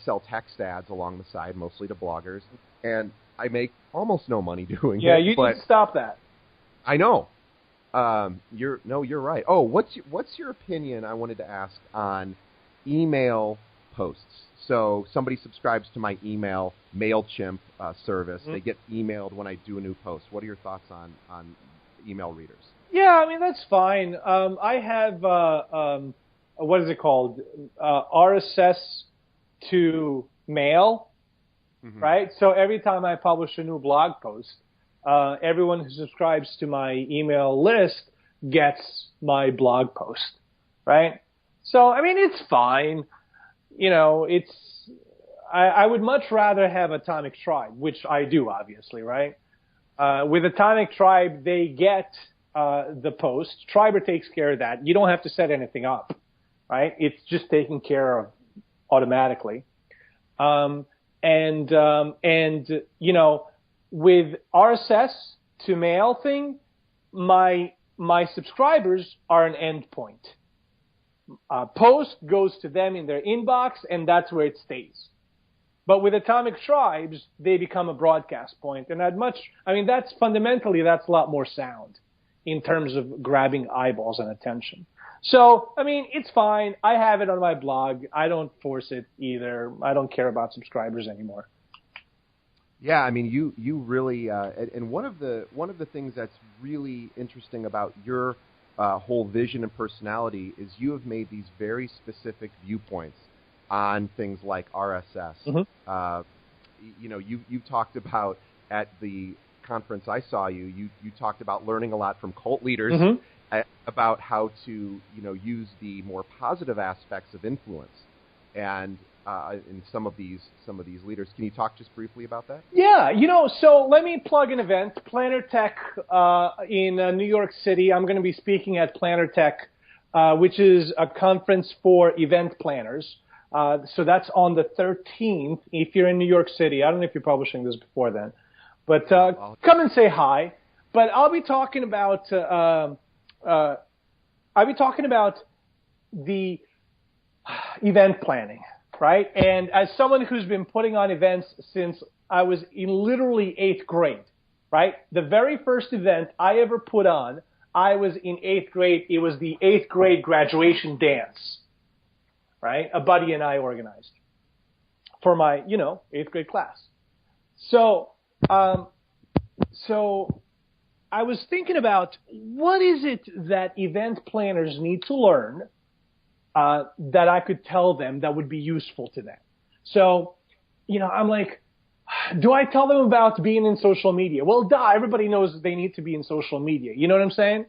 sell text ads along the side, mostly to bloggers, and I make almost no money doing it. Yeah, you need to stop that. I know. You're right. Oh, what's your opinion? I wanted to ask on email posts. So somebody subscribes to my email MailChimp service. They get emailed when I do a new post. What are your thoughts on email readers? Yeah, I mean that's fine. I have what is it called? RSS to mail, right? So every time I publish a new blog post, everyone who subscribes to my email list gets my blog post, right? So, I mean, it's fine. I would much rather have Atomic Tribe, which I do, obviously, right? With Atomic Tribe, they get the post. Triberr takes care of that. You don't have to set anything up, right? It's just taken care of automatically. With RSS to mail thing, my subscribers are an endpoint. Post goes to them in their inbox, and that's where it stays. But with Atomic Tribes, they become a broadcast point, and that's a lot more sound in terms of grabbing eyeballs and attention. So, I mean, it's fine. I have it on my blog. I don't force it either. I don't care about subscribers anymore. Yeah, I mean, you really, and one of the things that's really interesting about your whole vision and personality is you have made these very specific viewpoints on things like RSS. You talked about at the conference I saw you talked about learning a lot from cult leaders about how to use the more positive aspects of influence and in some of these leaders. Can you talk just briefly about that? Yeah, so let me plug an event, Planner Tech in New York City. I'm going to be speaking at Planner Tech, which is a conference for event planners. So that's on the 13th if you're in New York City. I don't know if you're publishing this before then. But come and say hi. But I'll be talking about the event planning, right? And as someone who's been putting on events since I was in literally 8th grade, right? The very first event I ever put on, I was in 8th grade. It was the 8th grade graduation dance, right? A buddy and I organized for my, 8th grade class. So So I was thinking about what is it that event planners need to learn that I could tell them that would be useful to them. So, I'm like, do I tell them about being in social media? Well, everybody knows they need to be in social media. You know what I'm saying?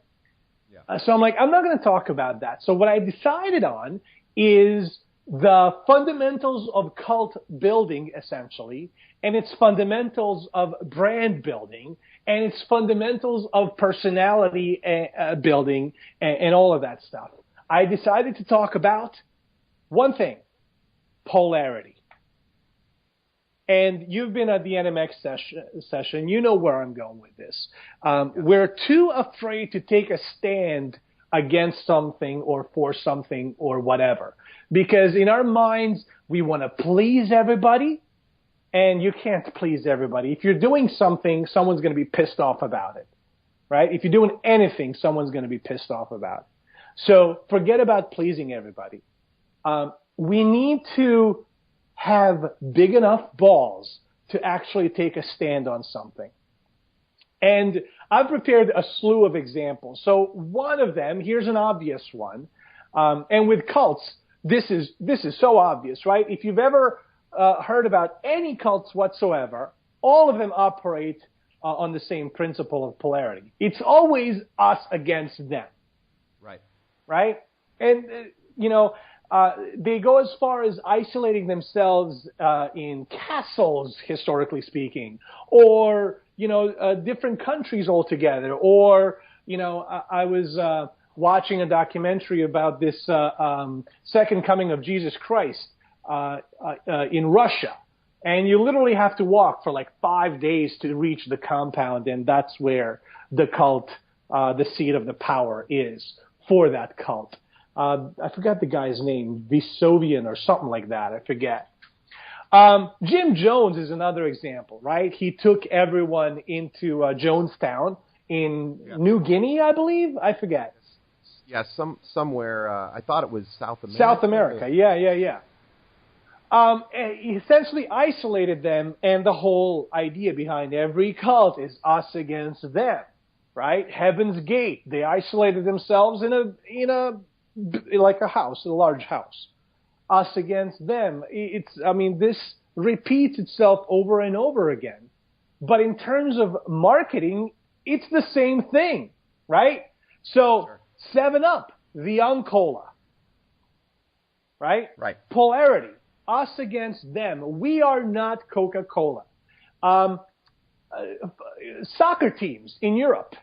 Yeah. So I'm like, I'm not going to talk about that. So what I decided on is the fundamentals of cult building, essentially, and its fundamentals of brand building, and its fundamentals of personality building, and all of that stuff. I decided to talk about one thing, polarity. And you've been at the NMX session. You know where I'm going with this. We're too afraid to take a stand against something or for something or whatever. Because in our minds, we want to please everybody, and you can't please everybody. If you're doing something, someone's going to be pissed off about it, right? If you're doing anything, someone's going to be pissed off about it. So forget about pleasing everybody. We need to have big enough balls to actually take a stand on something. And I've prepared a slew of examples. So one of them, here's an obvious one. And with cults, this is so obvious, right? If you've ever heard about any cults whatsoever, all of them operate on the same principle of polarity. It's always us against them. Right? And, they go as far as isolating themselves in castles, historically speaking, or, different countries altogether. Or, I was watching a documentary about this second coming of Jesus Christ in Russia. And you literally have to walk for like 5 days to reach the compound, and that's where the cult, the seat of the power is for that cult. I forgot the guy's name, Visovian or something like that. I forget. Jim Jones is another example, right? He took everyone into Jonestown in New Guinea, I believe. I forget. Yeah, somewhere. I thought it was South America. South America, yeah. He essentially isolated them, and the whole idea behind every cult is us against them, right? Heaven's Gate. They isolated themselves in a like a house, a large house. Us against them. This repeats itself over and over again. But in terms of marketing, it's the same thing, right? So, sure. 7-Up, the Young Cola, right? Right. Polarity, us against them. We are not Coca-Cola. Soccer teams in Europe.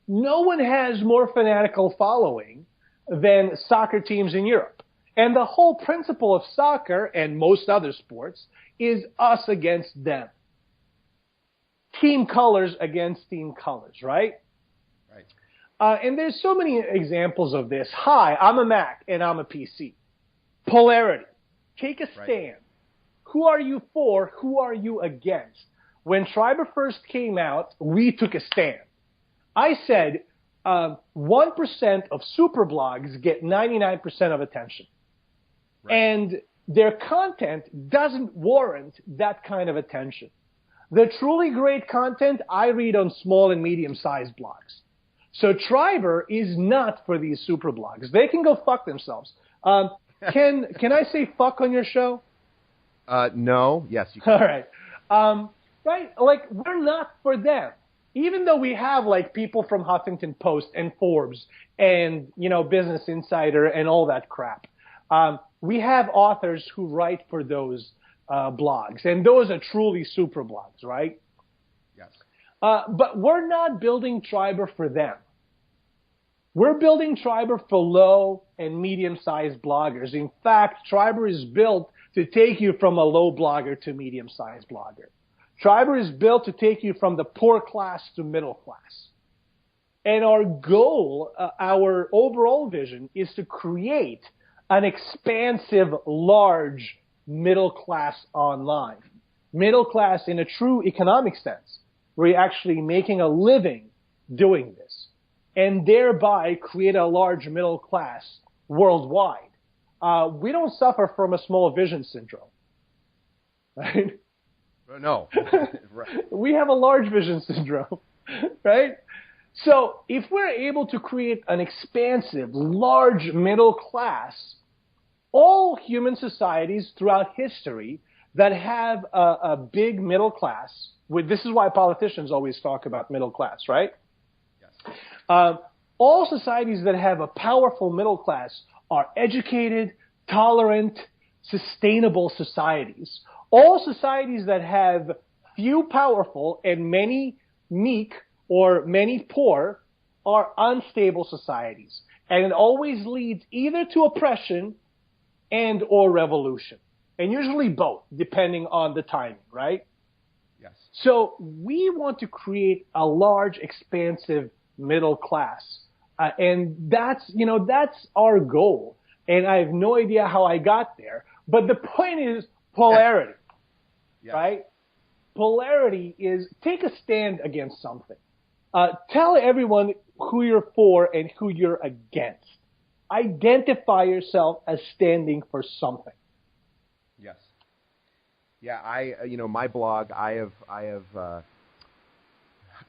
No one has more fanatical following than soccer teams in Europe. And the whole principle of soccer and most other sports is us against them. Team colors against team colors, right? Right. And there's so many examples of this. Hi, I'm a Mac and I'm a PC. Polarity. Take a stand. Right. Who are you for? Who are you against? When Triberr first came out, we took a stand. I said, 1% of super blogs get 99% of attention. Right. And their content doesn't warrant that kind of attention. The truly great content I read on small and medium-sized blogs. So Triberr is not for these super blogs. They can go fuck themselves. Can I say fuck on your show? No. Yes, you can. All right. Right? Like, we're not for them. Even though we have like people from Huffington Post and Forbes and, Business Insider and all that crap, we have authors who write for those blogs, and those are truly super blogs, right? Yes. But we're not building Triberr for them. We're building Triberr for low and medium-sized bloggers. In fact, Triberr is built to take you from a low blogger to medium-sized blogger. Triberr is built to take you from the poor class to middle class. And our goal, our overall vision, is to create an expansive, large middle class online. Middle class in a true economic sense, where you're actually making a living doing this, and thereby create a large middle class worldwide. We don't suffer from a small vision syndrome, right? No. Right. We have a large vision syndrome, right? So if we're able to create an expansive, large middle class, all human societies throughout history that have a big middle class, this is why politicians always talk about middle class, right? Yes. All societies that have a powerful middle class are educated, tolerant, sustainable societies. All societies that have few powerful and many meek or many poor are unstable societies. And it always leads either to oppression and or revolution. And usually both, depending on the timing, right? Yes. So we want to create a large, expansive middle class. And that's our goal. And I have no idea how I got there. But the point is polarity, Yes. right? Polarity is take a stand against something. Tell everyone who you're for and who you're against. Identify yourself as standing for something. Yes. Yeah, my blog, I have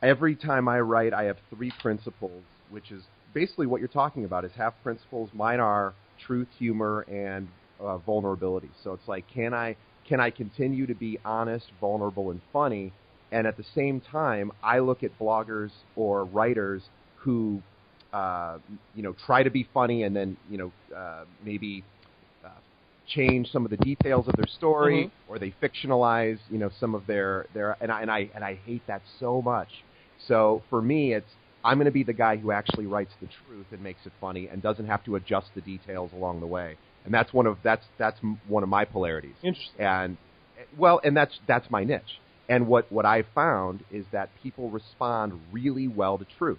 every time I write, I have 3 principles, which is basically what you're talking about, is have principles. Mine are truth, humor, and vulnerability. So it's like, can I continue to be honest, vulnerable, and funny? And at the same time, I look at bloggers or writers who, try to be funny and then, maybe change some of the details of their story, or they fictionalize, some of their and I hate that so much. So for me, I'm going to be the guy who actually writes the truth and makes it funny and doesn't have to adjust the details along the way. And that's one of my polarities. Interesting. And that's my niche. And what I found is that people respond really well to truth.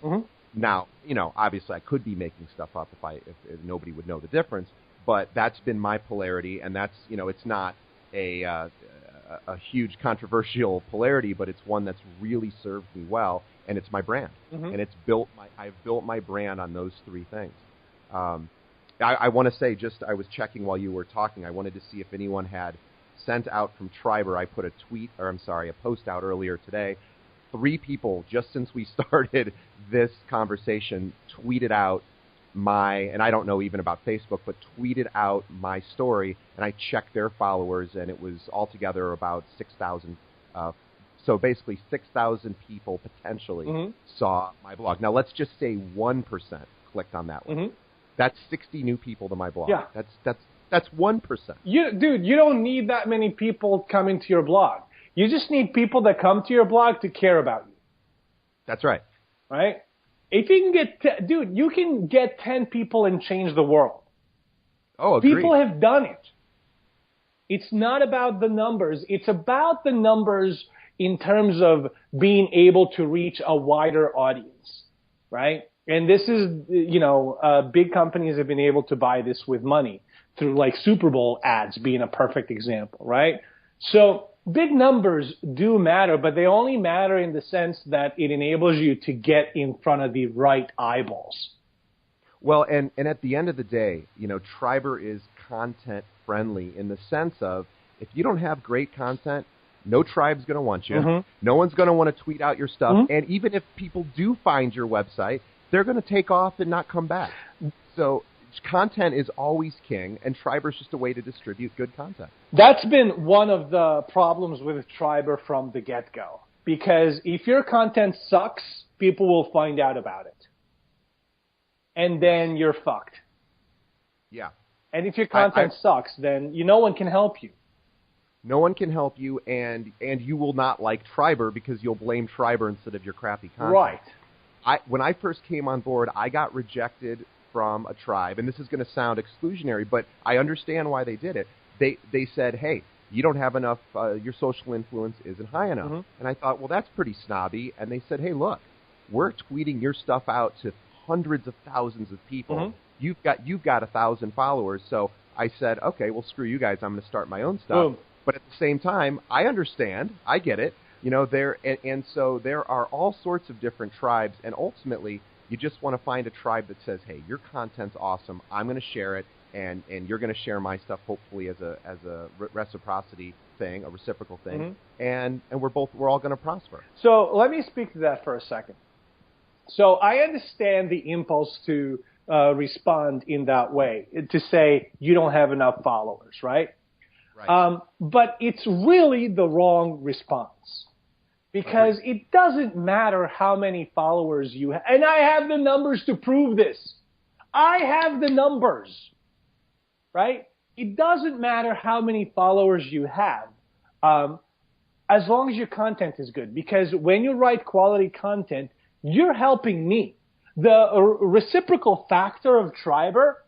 Now, obviously I could be making stuff up if nobody would know the difference, but that's been my polarity, and that's, it's not a huge controversial polarity, but it's one that's really served me well, and it's my brand. And I've built my brand on those 3 things. I want to say, I was checking while you were talking, I wanted to see if anyone had sent out from Triberr. I put a post out earlier today. 3 people, just since we started this conversation, tweeted out and I don't know even about Facebook, but tweeted out my story, and I checked their followers, and it was altogether about 6,000. So basically 6,000 people potentially saw my blog. Now let's just say 1% clicked on that one. That's 60 new people to my blog. Yeah. That's 1%. You don't need that many people coming to your blog. You just need people that come to your blog to care about you. That's right. Right? If you can get, you can get 10 people and change the world. Oh, agreed. People have done it. It's not about the numbers. It's about the numbers in terms of being able to reach a wider audience, right? And this is, big companies have been able to buy this with money through like Super Bowl ads being a perfect example, right? So big numbers do matter, but they only matter in the sense that it enables you to get in front of the right eyeballs. Well, and at the end of the day, Triberr is content friendly in the sense of, if you don't have great content, no tribe's going to want you. No one's going to want to tweet out your stuff. And even if people do find your website, they're going to take off and not come back. So content is always king, and Triberr is just a way to distribute good content. That's been one of the problems with Triberr from the get-go. Because if your content sucks, people will find out about it. And then you're fucked. Yeah. And if your content sucks, then no one can help you. No one can help you, and you will not like Triberr because you'll blame Triberr instead of your crappy content. Right. When I first came on board, I got rejected from a tribe, and this is going to sound exclusionary, but I understand why they did it. They said, hey, you don't have enough, your social influence isn't high enough. And I thought, well, that's pretty snobby. And they said, hey, look, we're tweeting your stuff out to hundreds of thousands of people. You've got 1,000 followers. So I said, okay, well, screw you guys. I'm going to start my own stuff. Boom. But at the same time, I understand. I get it. And so there are all sorts of different tribes, and ultimately, you just want to find a tribe that says, hey, your content's awesome. I'm going to share it, and you're going to share my stuff, hopefully, as a reciprocity thing, a reciprocal thing, and we're all going to prosper. So let me speak to that for a second. So I understand the impulse to respond in that way, to say you don't have enough followers, right? Right. But it's really the wrong response, because it doesn't matter how many followers you have. And I have the numbers to prove this. I have the numbers, right? It doesn't matter how many followers you have, as long as your content is good. Because when you write quality content, you're helping me. The reciprocal factor of Triberr,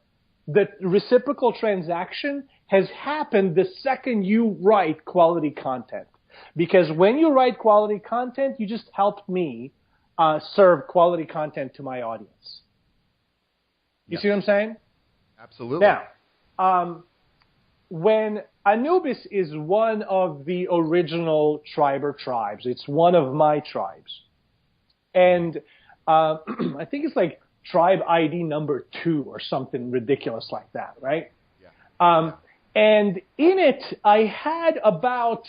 the reciprocal transaction, has happened the second you write quality content. Because when you write quality content, you just helped me serve quality content to my audience. You see what I'm saying? Absolutely. Now, when Anubis is one of the original Triberr tribes, it's one of my tribes. And I think it's like tribe ID number 2 or something ridiculous like that, right? Yeah. And in it, I had about,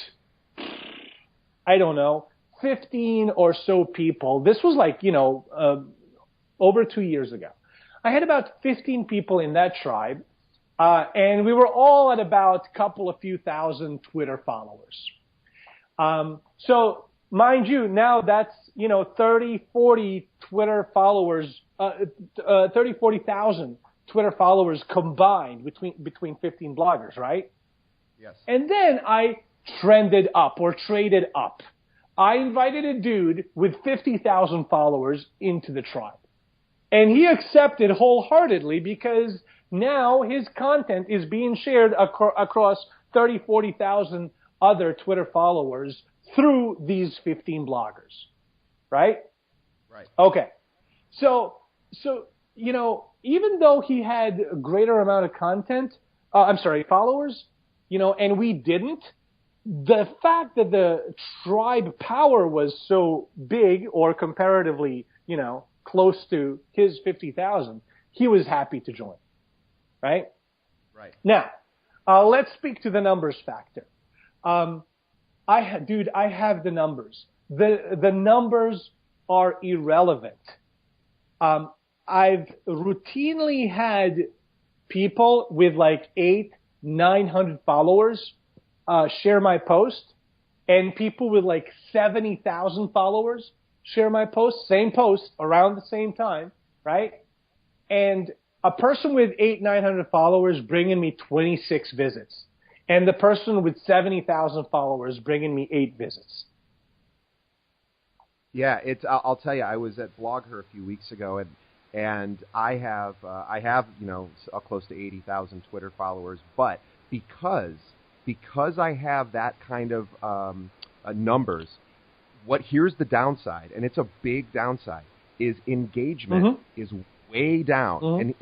I don't know, 15 or so people. This was like, over 2 years ago. I had about 15 people in that tribe, and we were all at about a few thousand Twitter followers. So, mind you, now that's, 30, 40 Twitter followers, 30, 40,000 Twitter followers combined between 15 bloggers, right? Yes. And then I trended up or traded up. I invited a dude with 50,000 followers into the tribe. And he accepted wholeheartedly, because now his content is being shared across 30, 40,000 other Twitter followers through these 15 bloggers. Right? Right. Okay. So, even though he had a greater amount of followers, and we didn't, the fact that the tribe power was so big, or comparatively, close to his 50,000, he was happy to join. Right? Right. Now, let's speak to the numbers factor. I have the numbers. The numbers are irrelevant. I've routinely had people with like 800-900 followers share my post, and people with like 70,000 followers share my post, same post, around the same time, right? And a person with 800-900 followers bringing me 26 visits, and the person with 70,000 followers bringing me 8 visits. Yeah, I'll tell you, I was at BlogHer a few weeks ago, and I have close to 80,000 Twitter followers, but because I have that kind of numbers, here's the downside, and it's a big downside, is engagement is way down,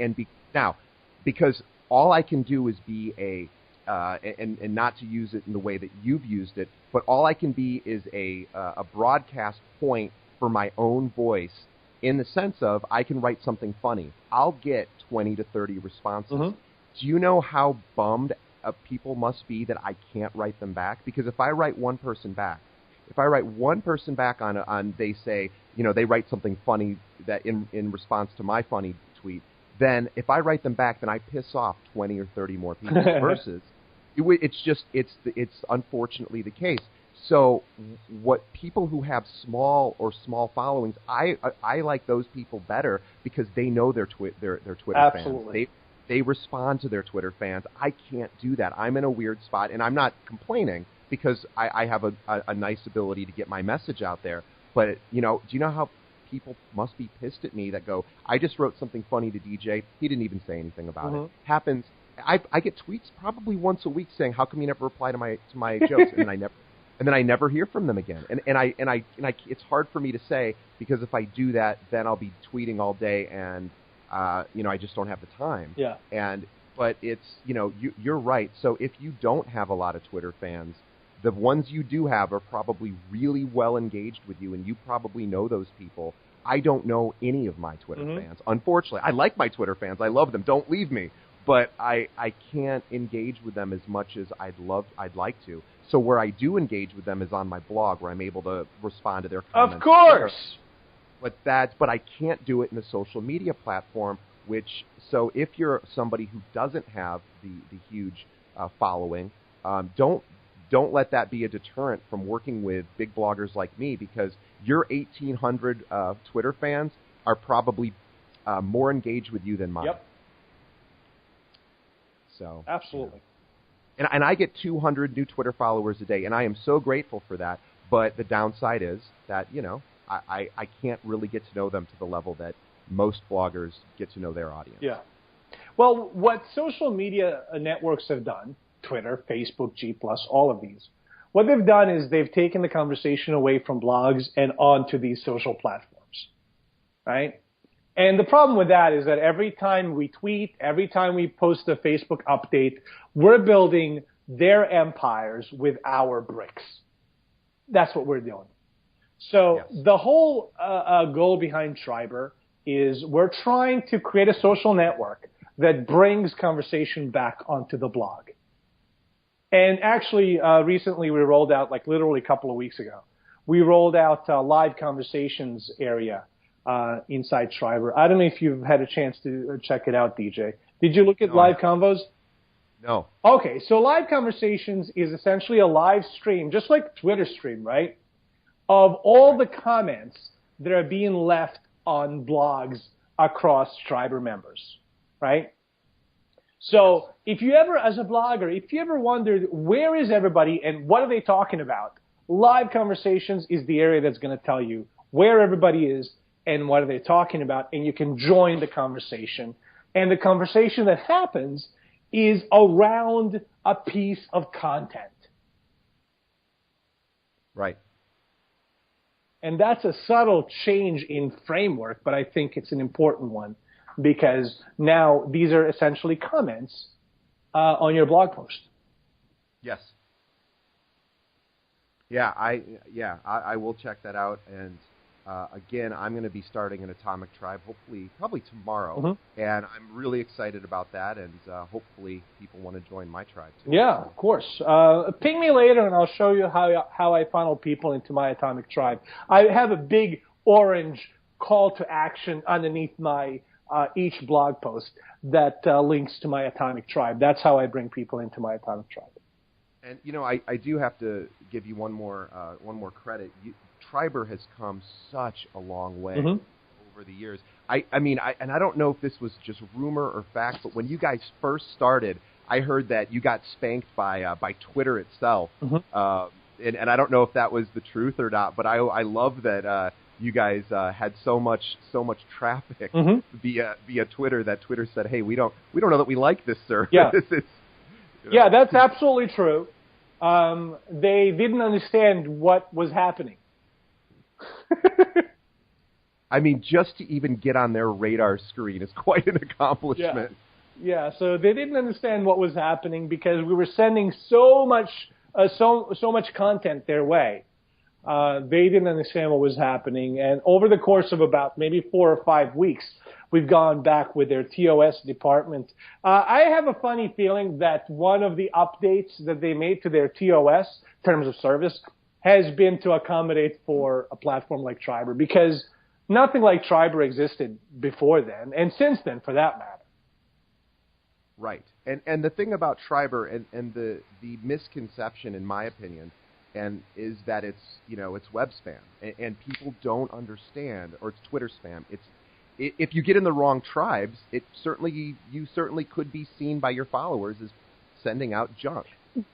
now, because all I can do is be and not to use it in the way that you've used it, but all I can be is a broadcast point for my own voice, in the sense of I can write something funny. I'll get 20 to 30 responses. Do you know how bummed people must be that I can't write them back? Because if I write one person back on they say, they write something funny that in response to my funny tweet, then if I write them back, then I piss off 20 or 30 more people versus it's unfortunately the case. So what people who have small followings, I like those people better, because they know their Twitter Absolutely. fans. They respond to their Twitter fans. I can't do that. I'm in a weird spot, and I'm not complaining, because I have a nice ability to get my message out there. But, do you know how people must be pissed at me that go, I just wrote something funny to DJ. He didn't even say anything about it. Happens. I get tweets probably once a week saying, how come you never reply to my jokes? And then I never hear from them again. And it's hard for me to say, because if I do that, then I'll be tweeting all day, and I just don't have the time. Yeah. But it's, you're right. So if you don't have a lot of Twitter fans, the ones you do have are probably really well engaged with you, and you probably know those people. I don't know any of my Twitter fans. Unfortunately, I like my Twitter fans. I love them. Don't leave me. But I can't engage with them as much as I'd like to. So where I do engage with them is on my blog, where I'm able to respond to their comments. Of course. But I can't do it in a social media platform. So if you're somebody who doesn't have the huge following, don't let that be a deterrent from working with big bloggers like me, because your 1,800 Twitter fans are probably more engaged with you than mine. Yep. So absolutely. And I get 200 new Twitter followers a day, and I am so grateful for that. But the downside is that, I can't really get to know them to the level that most bloggers get to know their audience. Yeah. Well, what social media networks have done, Twitter, Facebook, G+, all of these, what they've done is they've taken the conversation away from blogs and onto these social platforms, right? And the problem with that is that every time we tweet, every time we post a Facebook update, we're building their empires with our bricks. That's what we're doing. So the whole goal behind Triberr is we're trying to create a social network that brings conversation back onto the blog. And actually, recently we rolled out, like literally a couple of weeks ago, we rolled out a live conversations area inside Triberr. I don't know if you've had a chance to check it out, DJ. Did you look at live convos? No. Okay, so live conversations is essentially a live stream, just like Twitter stream, right, of all the comments that are being left on blogs across Triberr members, right? So if you ever, as a blogger, if you ever wondered where is everybody and what are they talking about, live conversations is the area that's going to tell you where everybody is and what are they talking about, and you can join the conversation. And the conversation that happens is around a piece of content. Right. And that's a subtle change in framework, but I think it's an important one, because now these are essentially comments on your blog post. Yes. Yeah, I will check that out. And again, I'm going to be starting an Atomic Tribe, probably tomorrow. Mm-hmm. And I'm really excited about that. And hopefully people want to join my tribe too. Yeah, of course. Ping me later, and I'll show you how I funnel people into my Atomic Tribe. I have a big orange call to action underneath my each blog post that links to my Atomic Tribe. That's how I bring people into my Atomic Tribe. And I do have to give you one more credit. Triberr has come such a long way over the years. I don't know if this was just rumor or fact, but when you guys first started, I heard that you got spanked by Twitter itself. Mm-hmm. And I don't know if that was the truth or not, but I love that you guys had so much traffic via Twitter that Twitter said, "Hey, we don't know that we like this service." Yeah. Yeah, that's absolutely true. They didn't understand what was happening. I mean, just to even get on their radar screen is quite an accomplishment. Yeah, so they didn't understand what was happening because we were sending so much content their way. They didn't understand what was happening, and over the course of about maybe 4 or 5 weeks, we've gone back with their TOS department. I have a funny feeling that one of the updates that they made to their TOS, terms of service, has been to accommodate for a platform like Triberr, because nothing like Triberr existed before then, and since then, for that matter. Right. And the thing about Triberr and the misconception, in my opinion, is that it's web spam, and people don't understand, or it's Twitter spam. If you get in the wrong tribes, you certainly could be seen by your followers as sending out junk.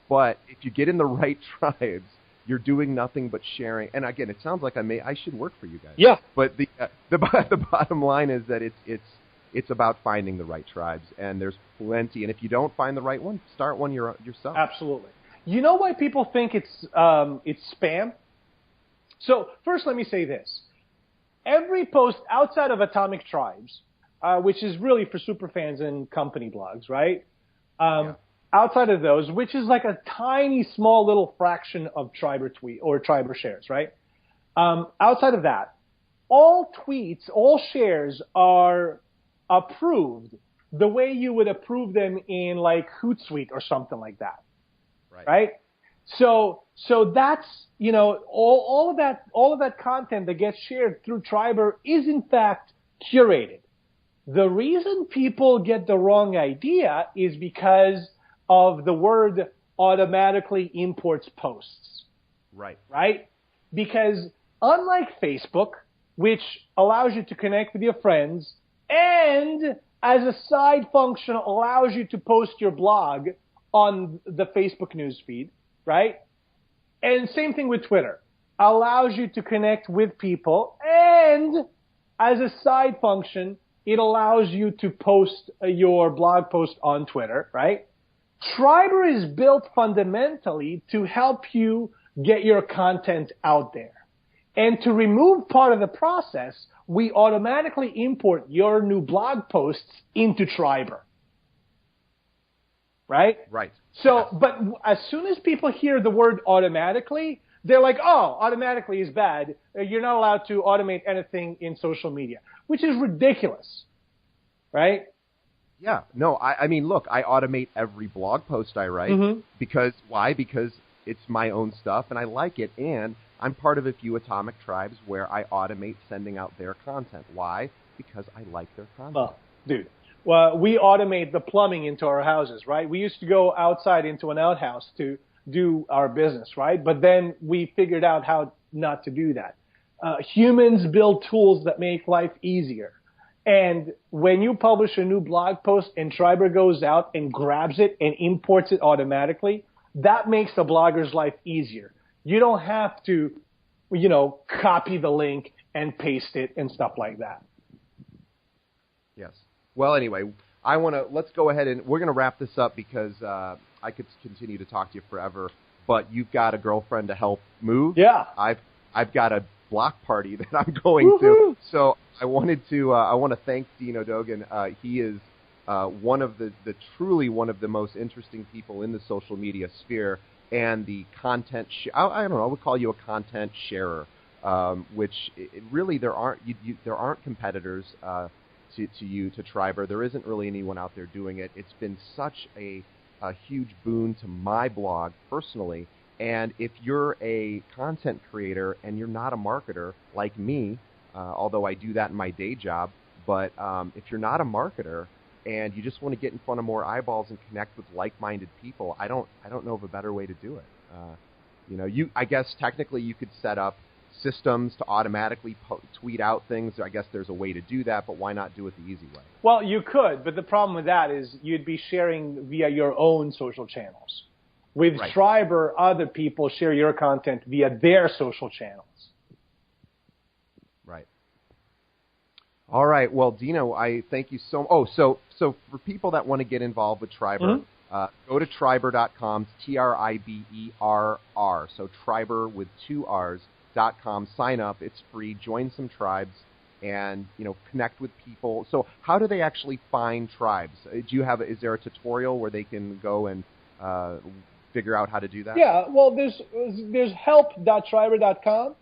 But if you get in the right tribes, you're doing nothing but sharing. And again, it sounds like I should work for you guys. Yeah. But the bottom line is that it's about finding the right tribes, and there's plenty. And if you don't find the right one, start one yourself. Absolutely. You know why people think it's spam? So first, let me say this: every post outside of Atomic Tribes, which is really for superfans and company blogs, right? Outside of those, which is like a tiny, small little fraction of Triberr tweet or Triberr shares, right? Outside of that, all tweets, all shares are approved the way you would approve them in like Hootsuite or something like that, right? So that's, all of that content that gets shared through Triberr is in fact curated. The reason people get the wrong idea is because of the word automatically imports posts. Right. Right? Because unlike Facebook, which allows you to connect with your friends and as a side function allows you to post your blog on the Facebook newsfeed, right? And same thing with Twitter. Allows you to connect with people, and as a side function, it allows you to post your blog post on Twitter, right? Triberr is built fundamentally to help you get your content out there. And to remove part of the process, we automatically import your new blog posts into Triberr. Right? Right. So, but as soon as people hear the word automatically, they're like, oh, automatically is bad. You're not allowed to automate anything in social media, which is ridiculous. Right? Yeah. No, I mean, look, I automate every blog post I write. Mm-hmm. Because, why? Because it's my own stuff and I like it, and I'm part of a few atomic tribes where I automate sending out their content. Why? Because I like their content. Well, dude, well, we automate the plumbing into our houses, right? We used to go outside into an outhouse to do our business, right? But then we figured out how not to do that. Humans build tools that make life easier. And when you publish a new blog post and Triberr goes out and grabs it and imports it automatically, that makes the blogger's life easier. You don't have to, copy the link and paste it and stuff like that. Yes. Well, anyway, let's go ahead and we're going to wrap this up because I could continue to talk to you forever, but you've got a girlfriend to help move. Yeah. I've got a block party that I'm going to. So I want to thank Dino Dogan. He is truly one of the most interesting people in the social media sphere and the content. I don't know. I would call you a content sharer, which really there aren't competitors to Triberr. There isn't really anyone out there doing it. It's been such a huge boon to my blog personally. And if you're a content creator and you're not a marketer like me, although I do that in my day job, but if you're not a marketer and you just want to get in front of more eyeballs and connect with like-minded people, I don't know of a better way to do it. I guess technically you could set up systems to automatically tweet out things. I guess there's a way to do that, but why not do it the easy way? Well, you could, but the problem with that is you'd be sharing via your own social channels. With Right. Triberr, other people share your content via their social channels. Right. All right. Well, Dino, I thank you so much. So for people that want to get involved with Triberr, go to Triberr.com, Triberr. So Triberr with 2 R's.com. Sign up. It's free. Join some tribes and, connect with people. So how do they actually find tribes? Is there a tutorial where they can go and figure out how to do that? Yeah, well, there's help.triberr.com,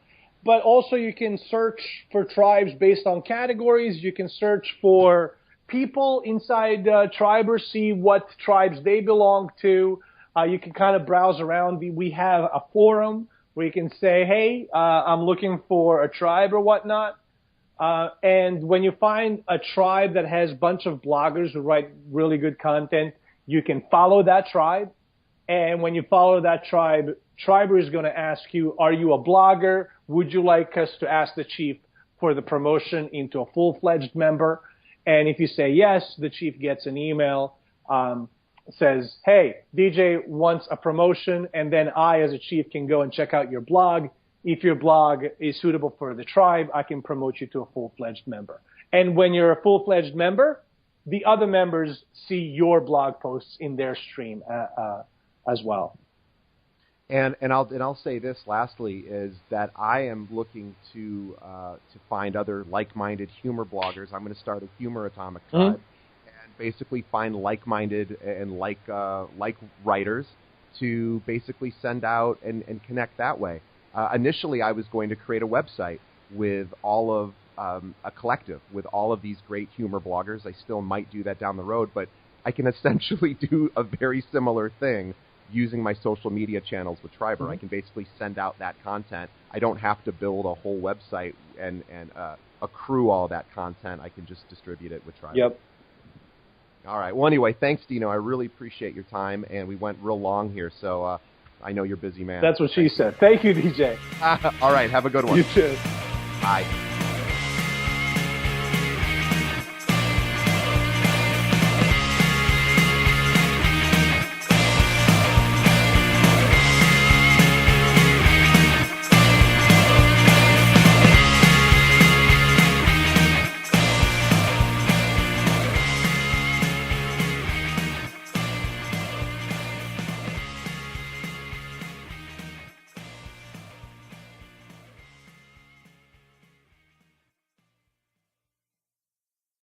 but also you can search for tribes based on categories. You can search for people inside Triberr, see what tribes they belong to. You can kind of browse around. We have a forum where you can say, hey, I'm looking for a tribe or whatnot. And when you find a tribe that has a bunch of bloggers who write really good content, you can follow that tribe. And when you follow that tribe, Triberr is going to ask you, are you a blogger? Would you like us to ask the chief for the promotion into a full-fledged member? And if you say yes, the chief gets an email, says, hey, DJ wants a promotion, and then I, as a chief, can go and check out your blog. If your blog is suitable for the tribe, I can promote you to a full-fledged member. And when you're a full-fledged member, the other members see your blog posts in their stream as well. And I'll say this lastly is that I am looking to find other like-minded humor bloggers. I'm going to start a humor atomic tribe and basically find like-minded and like writers to basically send out and connect that way. Initially, I was going to create a website with all of a collective with all of these great humor bloggers. I still might do that down the road, but I can essentially do a very similar thing using my social media channels with Triberr. Mm-hmm. I can basically send out that content. I don't have to build a whole website and accrue all that content. I can just distribute it with Triberr. Yep. All right. Well, anyway, thanks, Dino. I really appreciate your time, and we went real long here, so I know you're a busy man. That's what she said. Thank you, DJ. All right. Have a good one. You too. Bye.